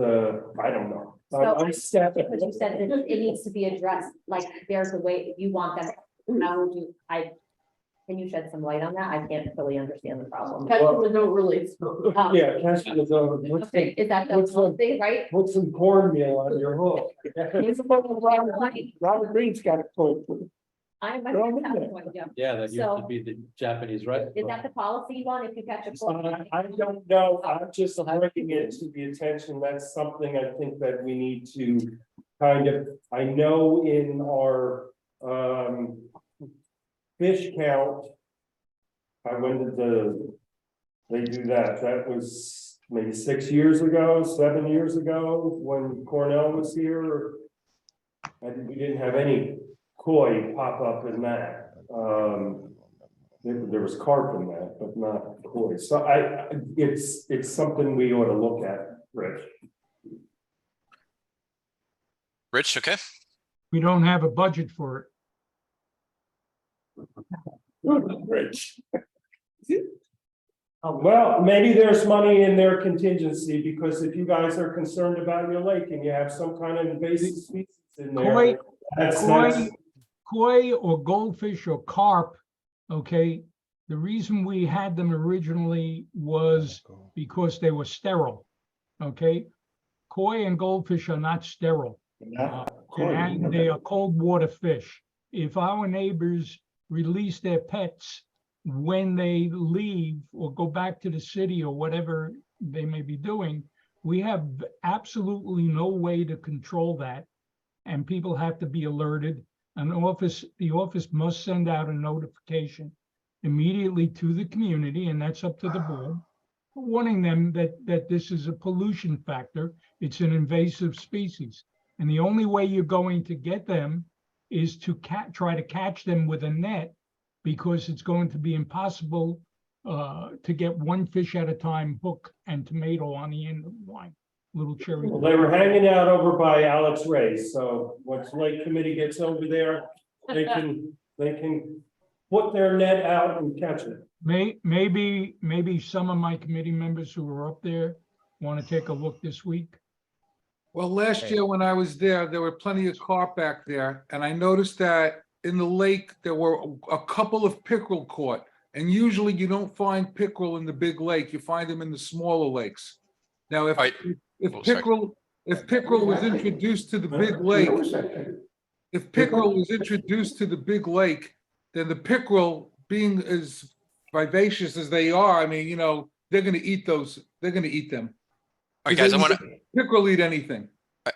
I don't know. Because you said that it needs to be addressed, like there's a way you want them, how would you, can you shed some light on that? I can't fully understand the problem. Catching don't really. Yeah, catching the dog. Okay, is that the thing, right? Put some cornmeal on your hook. Robert Green's got a quote. I might Throw have 'em in that one, yeah. Yeah, that used to be the Japanese restaurant. Is that the policy one, if you catch a koi? I don't know, I'm just bringing it to the attention, that's something I think that we need to kind of, I know in our, fish count. When did they do that? That was maybe 6 years ago, 7 years ago, when Cornell was here. And we didn't have any koi pop up in that. There was carp in that, but not koi. So it's something we ought to look at, Rich. Rich, okay? We don't have a budget for it. Rich. Well, maybe there's money in their contingency, because if you guys are concerned about your lake and you have some kind of invasive species in there. Koi or goldfish or carp, okay, the reason we had them originally was because they were sterile, okay? Koi and goldfish are not sterile. And they are cold water fish. If our neighbors release their pets when they leave or go back to the city or whatever they may be doing, we have absolutely no way to control that. And people have to be alerted. The office must send out a notification immediately to the community, and that's up to the board, warning them that this is a pollution factor. It's an invasive species. And the only way you're going to get them is to try to catch them with a net, because it's going to be impossible to get one fish at a time, hook and tomato on the end of the line. Little cherry. Well, they were hanging out over by Alex Ray, so once Lake Committee gets over there, they can put their net out and catch it. Maybe some of my committee members who are up there want to take a look this week. Well, last year when I was there were plenty of carp back there, and I noticed that in the lake, there were a couple of pickerel caught. And usually you don't find pickerel in the big lake, you find them in the smaller lakes. Now, if, All right. if Oh, sorry. if pickerel was introduced to the big lake, if pickerel was introduced to the big lake, then the pickerel, being as vivacious as they are, I mean, you know, they're gonna eat those, they're gonna eat them. All right, guys, Pickerel eat anything.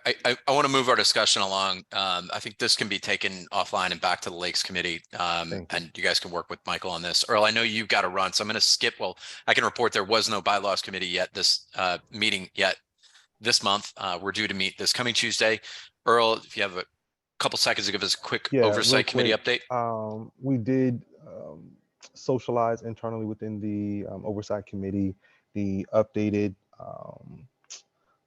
I want to move our discussion along. I think this can be taken offline and back to the Lakes Committee. And you guys can work with Michael on this. Earl, I know you've got to run, so I'm going to skip. Well, I can report there was no bylaws committee yet this meeting yet this month. We're due to meet this coming Tuesday. Earl, if you have a couple seconds to give us a quick oversight committee update. We did socialize internally within the oversight committee the updated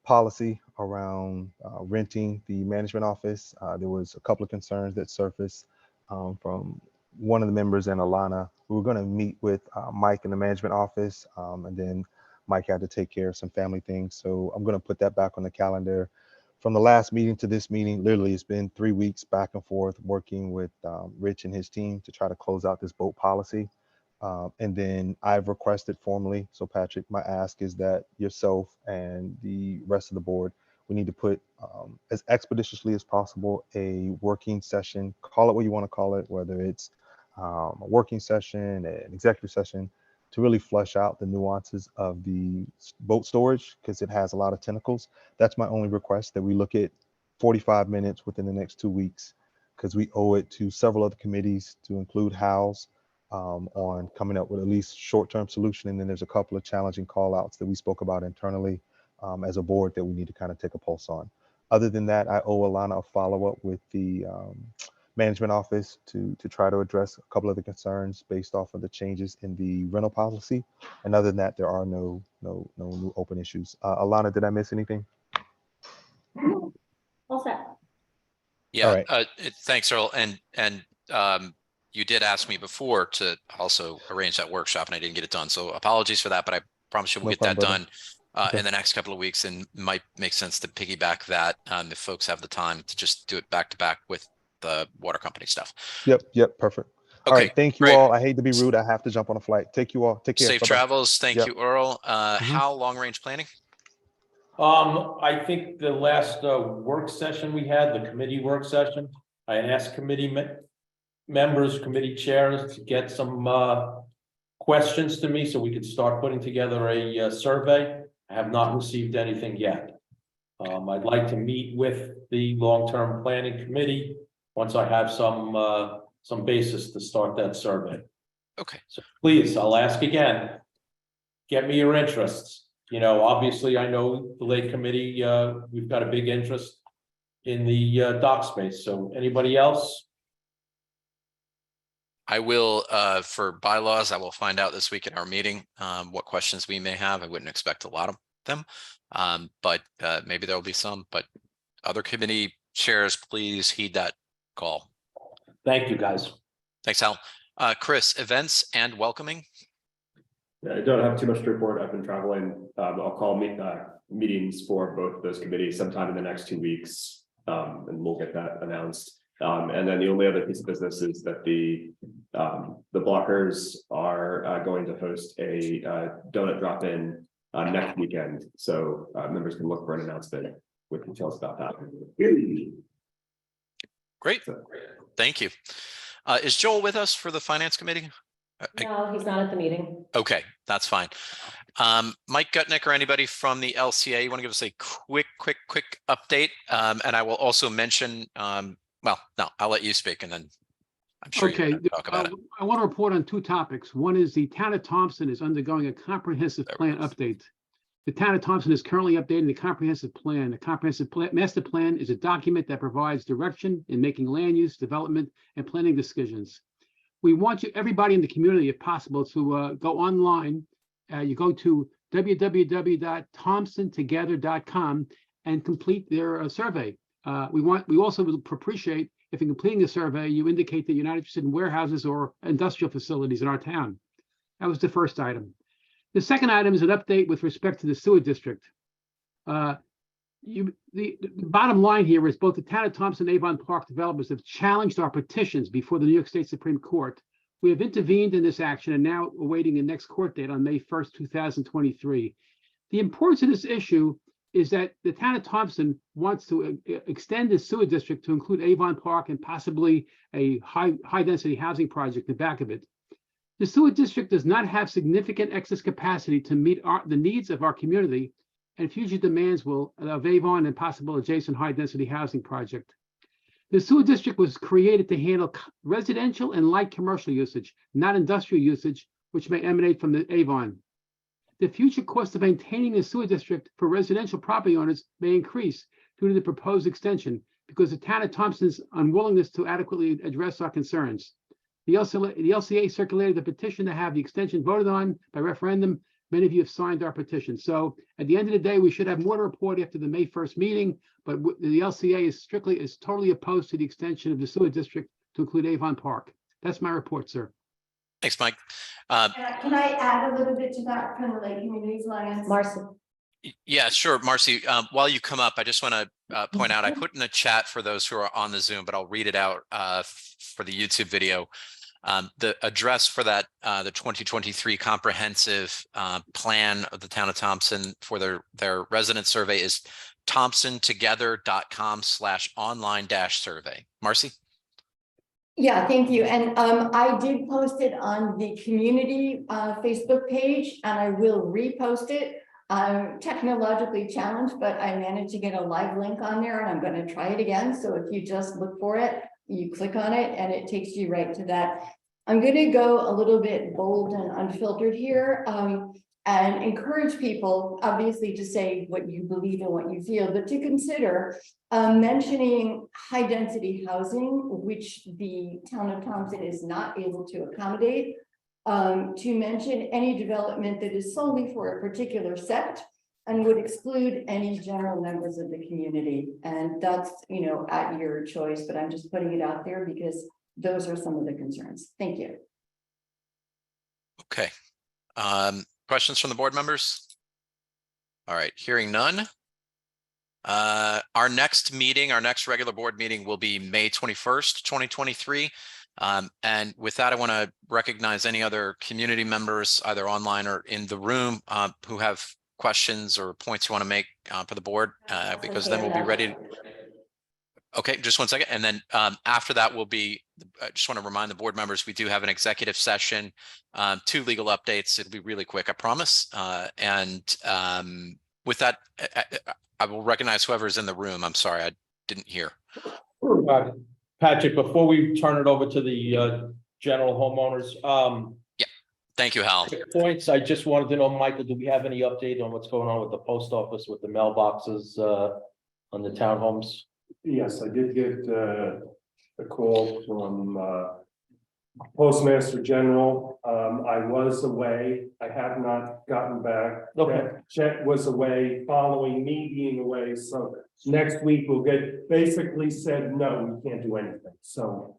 policy around renting the management office. There was a couple of concerns that surfaced from one of the members and Alana. We were going to meet with Mike in the management office, and then Mike had to take care of some family things. So I'm going to put that back on the calendar. From the last meeting to this meeting, literally it's been 3 weeks back and forth working with Rich and his team to try to close out this boat policy. And then I've requested formally. So Patrick, my ask is that yourself and the rest of the board, we need to put as expeditiously as possible a working session, call it what you want to call it, whether it's a working session, an executive session, to really flush out the nuances of the boat storage, because it has a lot of tentacles. That's my only request, that we look at 45 minutes within the next 2 weeks, because we owe it to several other committees, to include House, on coming up with at least short-term solution. And then there's a couple of challenging call outs that we spoke about internally as a board that we need to kind of take a pulse on. Other than that, I owe Alana a follow-up with the management office to try to address a couple of the concerns based off of the changes in the rental policy. And other than that, there are no new open issues. Alana, did I miss anything? All set. Yeah, thanks, Earl. And you did ask me before to also arrange that workshop, and I didn't get it done. So apologies for that, but I promise you we'll get that done in the next couple of weeks, and might make sense to piggyback that if folks have the time to just do it back to back with the water company stuff. Yep, perfect. All right, thank you all. I hate to be rude. I have to jump on a flight. Take you all. Take care. Safe travels. Thank you, Earl. How long range planning? I think the last work session we had, the committee work session, I had asked committee members, committee chairs to get some questions to me so we could start putting together a survey. I have not received anything yet. I'd like to meet with the long-term planning committee once I have some basis to start that survey. Okay. So please, I'll ask again, get me your interests. You know, obviously I know the Lake Committee, we've got a big interest in the dock space. So anybody else? I will, for bylaws, I will find out this week at our meeting what questions we may have. I wouldn't expect a lot of them, but maybe there'll be some. But other committee chairs, please heed that call. Thank you, guys. Thanks, Hal. Chris, events and welcoming. Yeah, I don't have too much to report. I've been traveling. I'll call meetings for both those committees sometime in the next 2 weeks, and we'll get that announced. And then the only other piece of business is that the blockers are going to host a donut drop-in next weekend. So members can look for an announcement with details about that. Great. Thank you. Is Joel with us for the finance committee? No, he's not at the meeting. Okay, that's fine. Mike Gutnick or anybody from the LCA, you want to give us a quick update? And I will also mention, well, no, I'll let you speak and then I'm sure you're going to talk about it. I want to report on 2 topics. One is the town of Thompson is undergoing a comprehensive plan update. The town of Thompson is currently updating the comprehensive plan. The comprehensive master plan is a document that provides direction in making land use, development, and planning decisions. We want everybody in the community, if possible, to go online. You go to www.thompsontogether.com and complete their survey. We also would appreciate if in completing the survey, you indicate that you're not interested in warehouses or industrial facilities in our town. That was the first item. The second item is an update with respect to the sewer district. the bottom line here is both the town of Thompson and Avon Park developers have challenged our petitions before the New York State Supreme Court. We have intervened in this action and now awaiting the next court date on May 1st, 2023. The importance of this issue is that the town of Thompson wants to extend the sewer district to include Avon Park and possibly a high density housing project in the back of it. The sewer district does not have significant excess capacity to meet the needs of our community and future demands of Avon and possible adjacent high density housing project. The sewer district was created to handle residential and light commercial usage, not industrial usage, which may emanate from the Avon. The future cost of maintaining the sewer district for residential property owners may increase due to the proposed extension because the town of Thompson's unwillingness to adequately address our concerns. The LCA circulated a petition to have the extension voted on by referendum. Many of you have signed our petition. So at the end of the day, we should have more to report after the May 1st meeting, but the LCA is totally opposed to the extension of the sewer district to include Avon Park. That's my report, sir. Thanks, Mike. Can I add a little bit to that from the Lake Communities Alliance? Marcy. Yeah, sure. Marcy, while you come up, I just want to point out, I put in the chat for those who are on the Zoom, but I'll read it out for the YouTube video. The address for that, the 2023 comprehensive plan of the town of Thompson for their resident survey is thompsontogether.com/online-survey. Marcy? Yeah, thank you. And I did post it on the community Facebook page, and I will repost it. I'm technologically challenged, but I managed to get a live link on there, and I'm going to try it again. So if you just look for it, you click on it, and it takes you right to that. I'm going to go a little bit bold and unfiltered here, and encourage people, obviously, to say what you believe and what you feel, but to consider mentioning high density housing, which the town of Thompson is not able to accommodate, to mention any development that is solely for a particular sect and would exclude any general members of the community. And that's, you know, at your choice, but I'm just putting it out there because those are some of the concerns. Thank you. Okay. Questions from the board members? All right, hearing none. Our next meeting, our next regular board meeting will be May 21st, 2023. And with that, I want to recognize any other community members, either online or in the room, who have questions or points you want to make for the board, because then we'll be ready. Okay, just one second. And then after that will be, I just want to remind the board members, we do have an executive session, 2 legal updates. It'll be really quick, I promise. With that, I will recognize whoever's in the room. I'm sorry, I didn't hear. Patrick, before we turn it over to the general homeowners, yeah, thank you, Hal. Points. I just wanted to know, Michael, do we have any update on what's going on with the post office with the mailboxes on the townhomes? Yes, I did get a call from Postmaster General. I was away. I have not gotten back. Okay. Chet was away following me being away. So next week we'll get, basically said, no, we can't do anything. So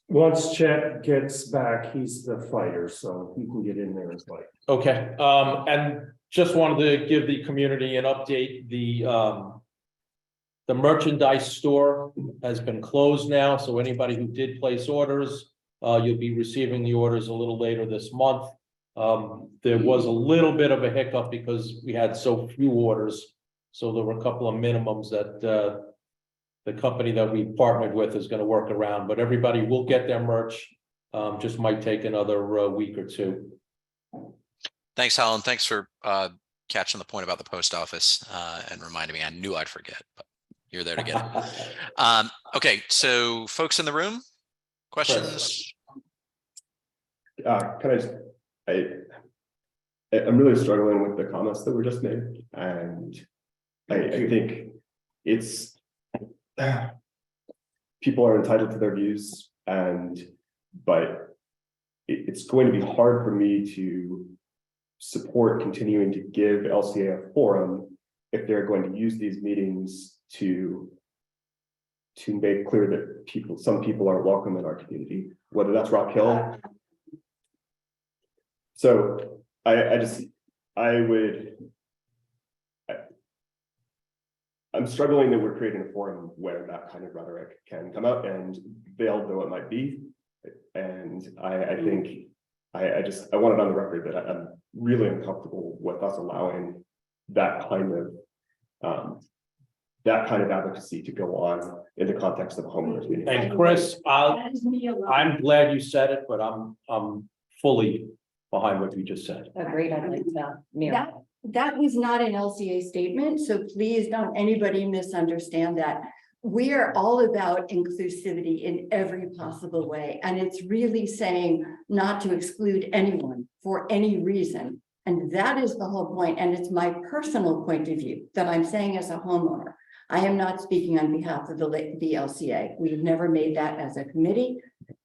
once Chet gets back, he's the fighter, so he can get in there and fight. Okay, and just wanted to give the community an update. The merchandise store has been closed now, so anybody who did place orders, you'll be receiving the orders a little later this month. There was a little bit of a hiccup because we had so few orders, so there were a couple of minimums that the company that we partnered with is going to work around, but everybody will get their merch. Just might take another week or two. Thanks, Hal, and thanks for catching the point about the post office and reminding me. I knew I'd forget, but you're there to get it. Okay, so folks in the room, questions? I'm really struggling with the comments that were just made, and I think it's people are entitled to their views, but it's going to be hard for me to support continuing to give LCA a forum if they're going to use these meetings to make clear that some people aren't welcome in our community, whether that's Rock Hill. So I I'm struggling that we're creating a forum where that kind of rhetoric can come out, and veiled though it might be. And I think, I want it on the record that I'm really uncomfortable with us allowing that kind of advocacy to go on in the context of a homeowners meeting. And Chris, That is me alone. I'm glad you said it, but I'm fully behind what you just said. Agreed, I'd like to mirror. That, that was not an LCA statement, so please don't anybody misunderstand that. We are all about inclusivity in every possible way, and it's really saying not to exclude anyone for any reason. And that is the whole point, and it's my personal point of view that I'm saying as a homeowner. I am not speaking on behalf of the LCA. We've never made that as a committee.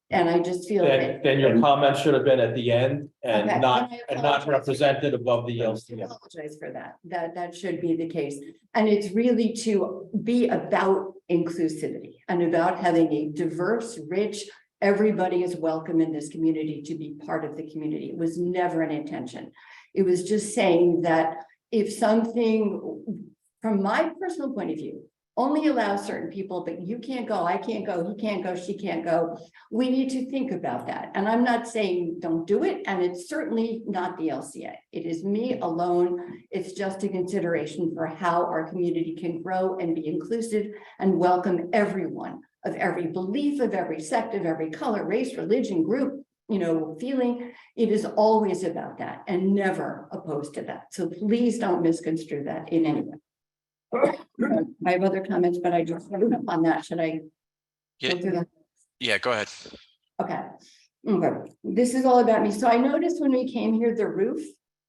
And I just feel that. Then your comment should have been at the end and Okay, not, then I and not apologize. represented above the I LCM. apologize for that. That should be the case. And it's really to be about inclusivity and about having a diverse, rich, everybody is welcome in this community to be part of the community. It was never an intention. It was just saying that if something, from my personal point of view, only allows certain people, but you can't go, I can't go, he can't go, she can't go. We need to think about that. And I'm not saying don't do it, and it's certainly not the LCA. It is me alone. It's just a consideration for how our community can grow and be inclusive and welcome everyone of every belief, of every sect, of every color, race, religion, group, feeling. It is always about that and never opposed to that. So please don't misconstrue that in any way. I have other comments, but I just on that. Should I go through that? Yeah, go ahead. Okay. Okay. This is all about me. So I noticed when we came here, the roof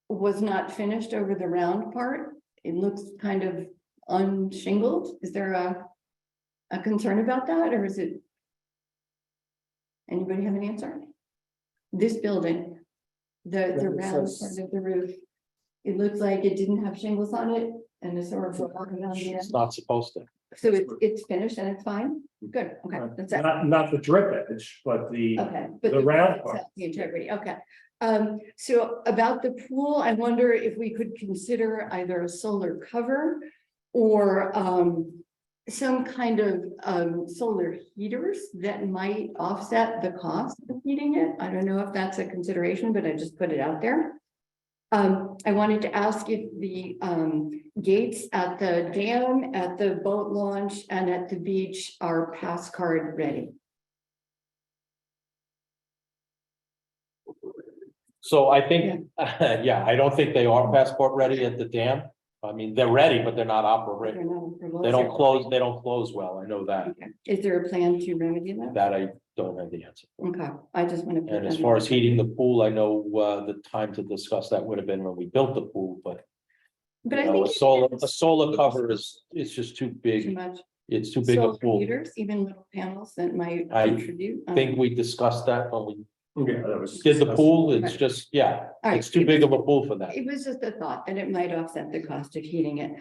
was not finished over the round part. It looks kind of unshingled. Is there a concern about that, or is it? Anybody have an answer? This building, the round part of the roof, it looks like it didn't have shingles on it. And it's sort of walking on the end. It's not supposed to. So it's finished and it's fine? Good, okay, that's it. Not the drip edge, but the Okay. But the round part. The integrity, okay. So about the pool, I wonder if we could consider either a solar cover or some kind of solar heaters that might offset the cost of heating it. I don't know if that's a consideration, but I just put it out there. I wanted to ask if the gates at the dam, at the boat launch, and at the beach are pass card ready. So I think, yeah, I don't think they are passport ready at the dam. I mean, they're ready, but they're not operating. They don't close well. I know that. Okay. Is there a plan to remedy that? That I don't have the answer. Okay, I just want to. And as far as heating the pool, I know the time to discuss that would have been when we built the pool, but But I you know, think a solar cover it's just too too big. much. It's too big a Solar pool. heaters, even little panels that might I contribute. I think we discussed that when we Yeah, that was. did the pool. It's Okay. just, yeah, All right. it's too big of a pool for that. It was just a thought that it might offset the cost of heating it.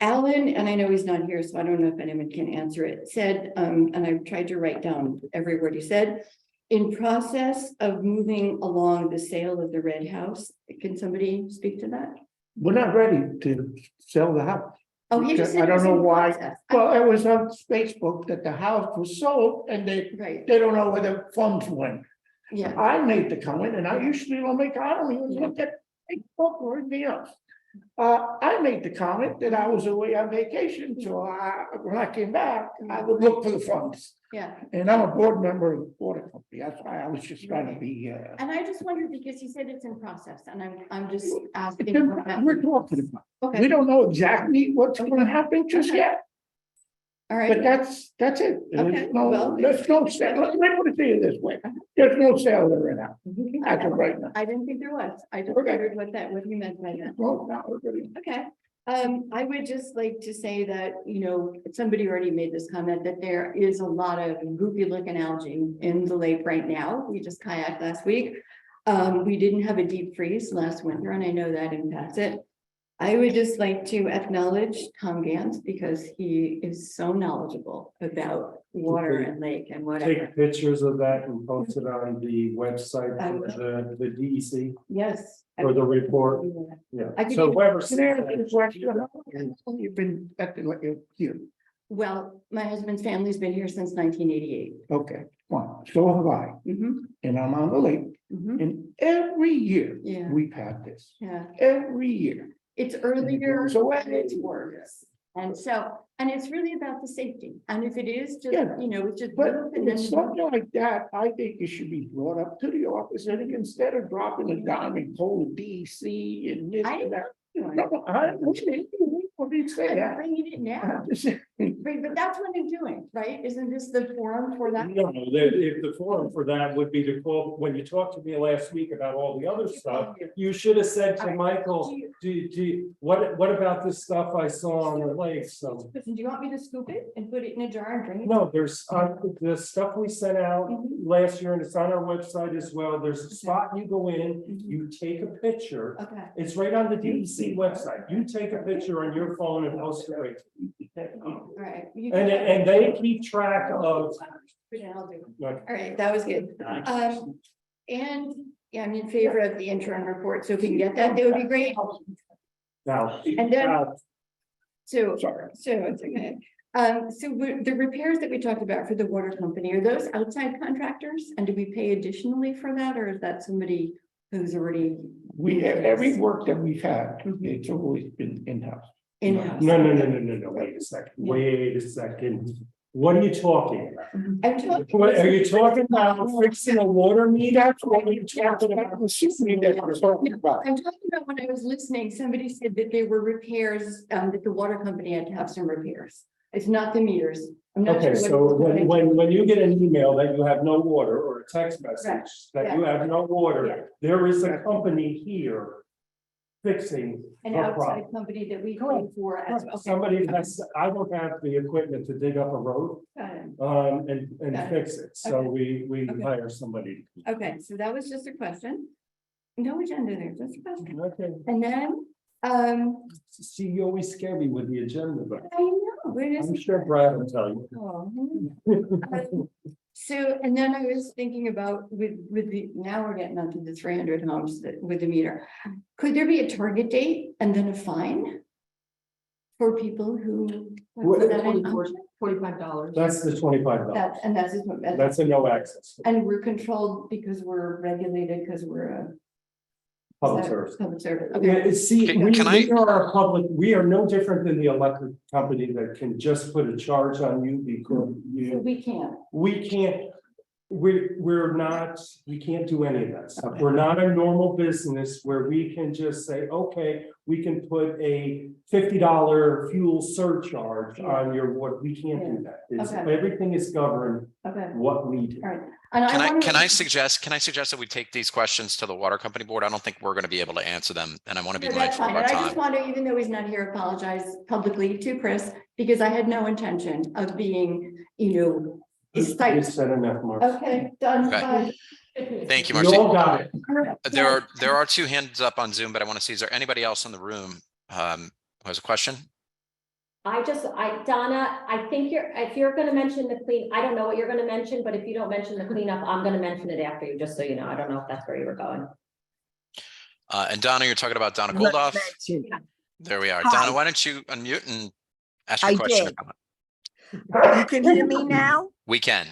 Alan, and I know he's not here, so I don't know if anyone can answer it, said, and I've tried to write down every word he said. In process of moving along the sale of the red house, can somebody speak to that? We're not ready to sell the house. Oh, he just said I it was don't know in why. process. Well, it was on Facebook that the house was sold and Right, they don't know where the funds went. yeah, I made the comment, and I usually don't make, I don't even look at Facebook or anything else. I made the comment that I was away on vacation, so when I came back, I would look for the funds. yeah. And I'm a board member of the water company, that's why I was just trying to be, And I just wondered because he said it's in process and I'm just asking. then for that. we're talking about. We Okay, don't know exactly what's gonna happen just yet, all but right, that's it. Okay, well- There's no sale, let me put it to you this way, there's no sale there now, as of right now. I didn't think there was. I just Okay. wondered what he meant by that. Well, now we're ready. Okay, I would just like to say that, somebody already made this comment that there is a lot of goofy looking algae in the lake right now. We just kayaked last week. We didn't have a deep freeze last winter and I know that impacts it. I would just like to acknowledge Tom Gans because he is so knowledgeable about water and lake and whatever. Take pictures of that and post it on the website I for the DEC Yes. for the report. Yeah. I could So even- whoever. Can I ask you a question? How long You've been at the, here, Well, my husband's family's been here since 1988. okay, fine, so have I, and I'm on the lake, and every year Yeah. we've had this, Yeah, every year. it's earlier, So and it's worse. And so, and it's really about the safety. And if it is just, Yeah. you know, it's just. But and if then- it's something like that, I think it should be brought up to the office, and instead of dropping a dime and call the DEC and this and that. No, what did you say I'm that? bringing it now. Right, but that's what I'm doing, right? Isn't this the forum for that? No, if the forum for that would be to call, when you talked to me last week about all the other stuff, you should have said to Michael, what about this stuff I saw on the lake? So, Listen, do you want me to scoop it and put it in a jar and drink it? no, there's, the stuff we sent out last year, and it's on our website as well. There's a spot you go in, you take a picture. Okay. It's right on the DEC website. You take a picture on your phone and post it right. All right. you And, can- and they keep track of. Yeah, I'll do it. Like, All right, that was good. And yeah, I'm in favor of the interim report, so if we can get that, that would be great. now. And then- now, So, Sorry. so it's okay. The repairs that we talked about for the water company, are those outside contractors? And do we pay additionally for that, or is that somebody who's already We have, every work that we've had, Mhm. it's always been in-house. in-house? No, wait a second. What are you talking about? I'm talking. What, are you talking about fixing a water meter? That's what you're talking about. I'm assuming that we're talking about. I'm talking about when I was listening, somebody said that there were repairs, that the water company had to have some repairs. It's not the meters. I'm not Okay, sure. so what- when you get an email that you have no water or a text message that you have no Yeah. water, there is a company here fixing. An a outside problem. company that we pay Correct. for. as- okay. Somebody has, I don't have the equipment to dig up a road, Got it. and Got it. fix it, so Okay. we Okay. hire somebody. Okay, so that was just a question. No agenda there, just a question. Okay, And then, see, you always scare me with the agenda, but I know, it is. I'm sure Brad will tell you. Oh. So, and then I was thinking about with the, now we're getting onto the 300 homes that with the meter. Could there be a target date and then a fine? For people who. What- $45. That's the $25. That, and that's. That's a no access. And we're controlled because we're regulated, because we're a. Public service. Public service, Yeah, okay. see, Can- we can I- are a public, we are no different than the electric company that can just put a charge on you because you, We can't. we can't. We're not, we can't do any of that stuff. We're not a normal business where we can just say, okay, we can put a $50 fuel surcharge on your water. We can't do that. It's, Okay. everything is governed Okay, what we do. all right. And Can I wanna- suggest that we take these questions to the water company board? I don't think we're going to be able to answer them, and I want to be No, that's mindful of fine. our And I just time. want to, even though he's not here, apologize publicly to Chris, because I had no intention of being, You've tight. said enough, Mark. Okay, done. Okay. Bye. Thank you, You Marcy. all got it. There are two hands up on Zoom, but I want to see, is there anybody else in the room who has a question? Donna, I think if you're gonna mention I don't know what you're gonna mention, but if you don't mention the cleanup, I'm gonna mention it after you, just so you know. I don't know if that's where you were going. And Donna, you're talking about Donna Goldoff? There we are. Donna, why don't you unmute and ask your question? or comment? You can hear me now? We can.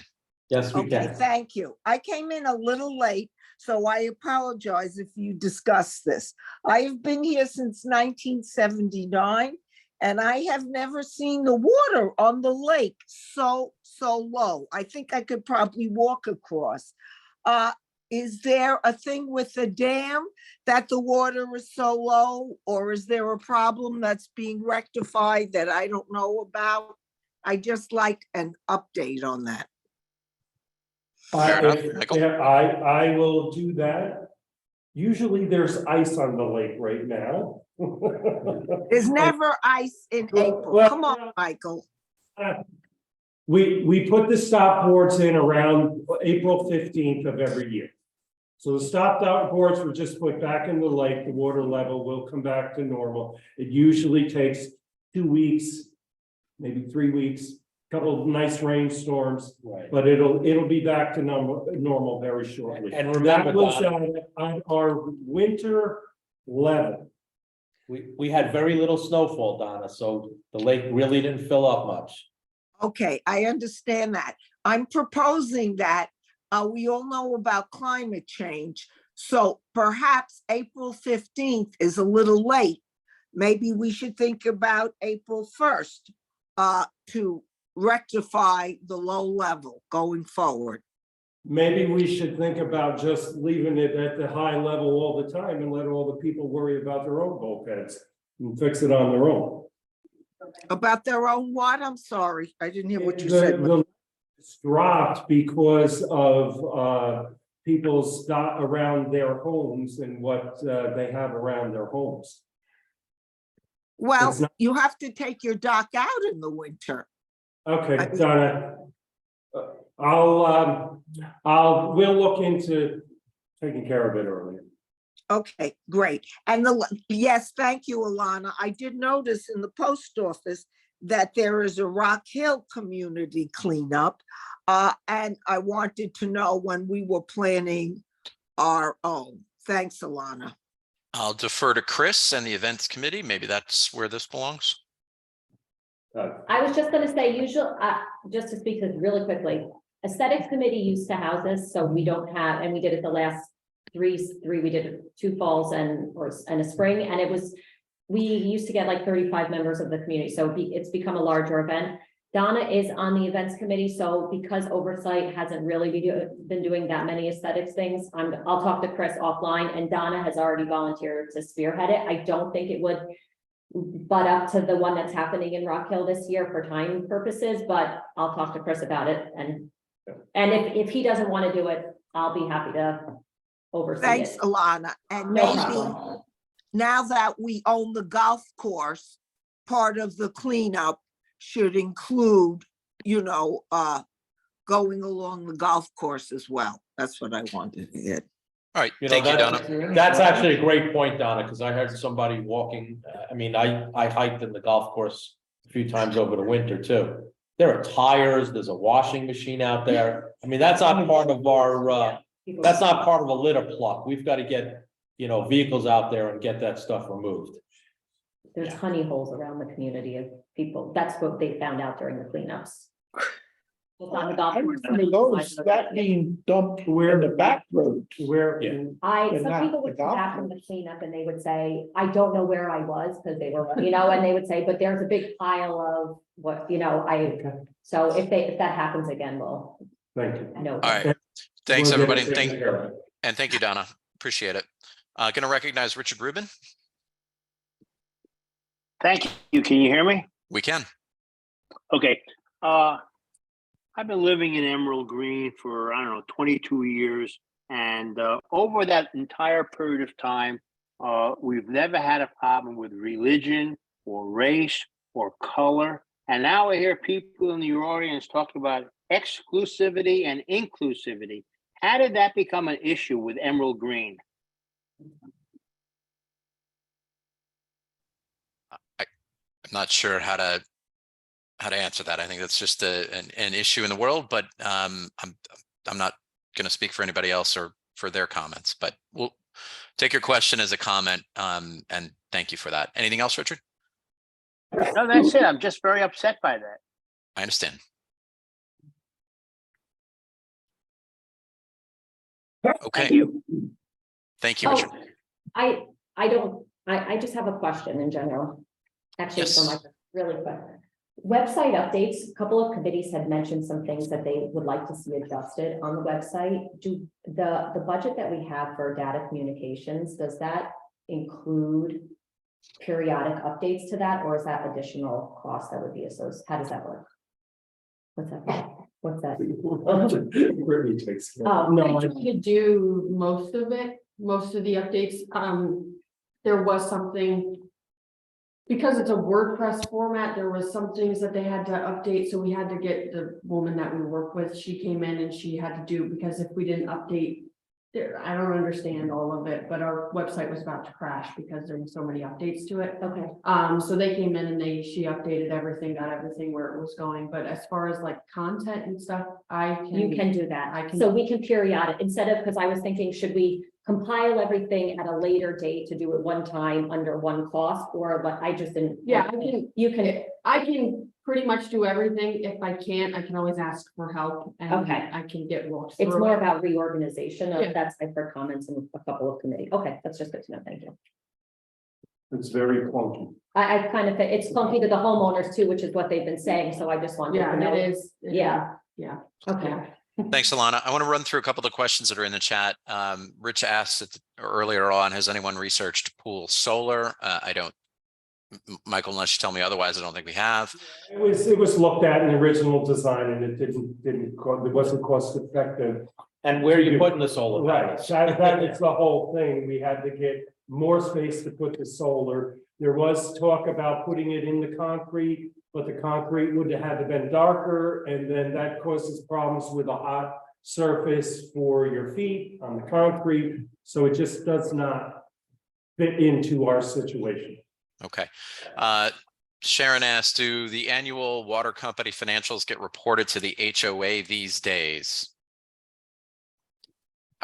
Yes, we Okay, can. thank you. I came in a little late, so I apologize if you discussed this. I have been here since 1979, and I have never seen the water on the lake so low. I think I could probably walk across. Is there a thing with the dam that the water is so low, or is there a problem that's being rectified that I don't know about? I just like an update on that. Fair enough. Michael? Yeah, I will do that. Usually there's ice on the lake right now. There's never ice in April. Well, Come on, Michael. We put the stop boards in around April 15th of every year. So the stopped out boards were just put back in the lake, the water level will come back to normal. It usually takes 2 weeks, maybe 3 weeks, couple of nice rainstorms, Right. but it'll be back to normal very shortly. And That remember, was Donna, on our winter level. we had very little snowfall, Donna, so the lake really didn't fill up much. Okay, I understand that. I'm proposing that, we all know about climate change. So perhaps April 15th is a little late. Maybe we should think about April 1st, to rectify the low level going forward. Maybe we should think about just leaving it at the high level all the time and let all the people worry about their own bulkheads and fix it on their own. About their own what? I'm sorry, I didn't hear what you said. It's dropped because of people's dot around their homes and what they have around their homes. Well, It's not- you have to take your dock out in the winter. Okay, Donna. We'll look into taking care of it earlier. Okay, great. And yes, thank you, Alana. I did notice in the post office that there is a Rock Hill community cleanup. And I wanted to know when we were planning our own. Thanks, Alana. I'll defer to Chris and the events committee. Maybe that's where this belongs. I was just gonna say, just to speak to this really quickly, aesthetics committee used to house us, so we don't have, and we did it the last three, we did it 2 falls and a spring, and we used to get like 35 members of the community, so it's become a larger event. Donna is on the events committee, so because oversight hasn't really been doing that many aesthetics things, I'll talk to Chris offline, and Donna has already volunteered to spearhead it. I don't think it would butt up to the one that's happening in Rock Hill this year for time purposes, but I'll talk to Chris about it, and if he doesn't want to do it, I'll be happy to oversee Thanks, it. Alana. And No maybe problem. now that we own the golf course, part of the cleanup should include, going along the golf course as well. That's what I wanted to get. All right, You know, thank you, that- Donna. That's actually a great point, Donna, because I heard somebody walking, I hiked in the golf course a few times over the winter too. There are tires, there's a washing machine out there. That's not part of our, that's not part of a litter pluck. We've got to get, vehicles out there and get that stuff removed. There's honey holes around the community of people. That's what they found out during the cleanups. It's on the golf I course. remember those, that being dumped in the back roads. Where? Yeah. But Some not people the would come golf back from the course. cleanup and they would say, I don't know where I was, because they were, and they would say, but there's a big pile of what, so if that happens again, we'll Thank you. know. All right, thanks, We'll get everybody. it taken care of. And thank you, Donna. Appreciate it. Going to recognize Richard Rubin. Thank you. Can you hear me? We can. Okay. I've been living in Emerald Green for, 22 years. And over that entire period of time, we've never had a problem with religion or race or color. And now I hear people in the audience talk about exclusivity and inclusivity. How did that become an issue with Emerald Green? I'm not sure how to answer that. I think that's just an issue in the world, but I'm not going to speak for anybody else or for their comments, but we'll take your question as a comment, and thank you for that. Anything else, Richard? No, that's it. I'm just very upset by that. I understand. Okay. Thank you. Thank you, Richard. I just have a question in general. Actually, for my really quick. Website updates, a couple of committees had mentioned some things that they would like to see adjusted on the website. Do the budget that we have for data communications, does that include periodic updates to that, or is that additional cost that would be associated? How does that work? What's that? What's that? Really takes care. I think you do most of it, most of the updates. There was something, because it's a WordPress format, there was some things that they had to update, so we had to get the woman that we work with, she came in and she had to do, because if we didn't update I don't understand all of it, but our website was about to crash because there were so many updates to it. Okay, So they came in and she updated everything, got everything where it was going, but as far as like content and stuff, you can do that. I can. So we can periodic, instead of, because I was thinking, should we compile everything at a later date to do it one time under one cost, or, but I just didn't. Yeah, I can, You can, pretty much do everything. If I can't, I can always ask for help and Okay. I can get walked it's through more it. about reorganization Yeah. of that. I've heard comments in a couple of committees. Okay, that's just good to know. Thank you. It's very clunky. I kind of, it's clunky to the homeowners too, which is what they've been saying, so I just wanted Yeah, to know. it is. Yeah. Yeah. Okay. Thanks, Alana. I want to run through a couple of the questions that are in the chat. Rich asked earlier on, has anyone researched pool solar? I don't, Michael, unless you tell me otherwise, I don't think we have. It was looked at in the original design and it it wasn't cost effective. And where are you putting the solar Right, panels? that is the whole thing. We had to get more space to put the solar. There was talk about putting it in the concrete, but the concrete would have been darker, and then that causes problems with a hot surface for your feet on the concrete. So it just does not fit into our situation. Okay. Sharon asked, do the annual water company financials get reported to the HOA these days?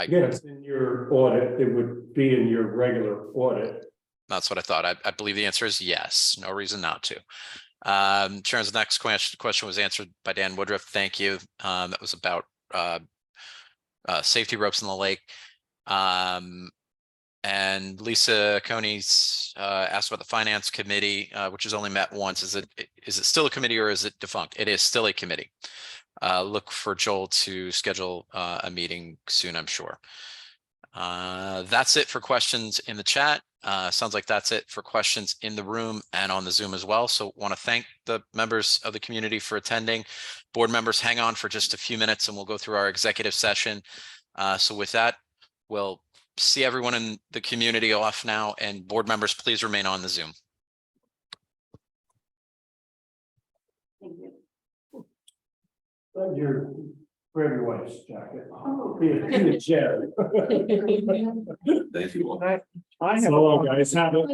Yes, in your audit, it would be in your regular audit. That's what I thought. I believe the answer is yes. No reason not to. Sharon's next question was answered by Dan Woodruff. Thank you. That was about safety ropes in the lake. And Lisa Coney's asked about the finance committee, which has only met once. Is it still a committee or is it defunct? It is still a committee. Look for Joel to schedule a meeting soon, I'm sure. That's it for questions in the chat. Sounds like that's it for questions in the room and on the Zoom as well. So want to thank the members of the community for attending. Board members, hang on for just a few minutes and we'll go through our executive session. So with that, we'll see everyone in the community off now, and board members, please remain on the Zoom. Grab your wife's jacket. In the chair. I have. So long, guys. Have a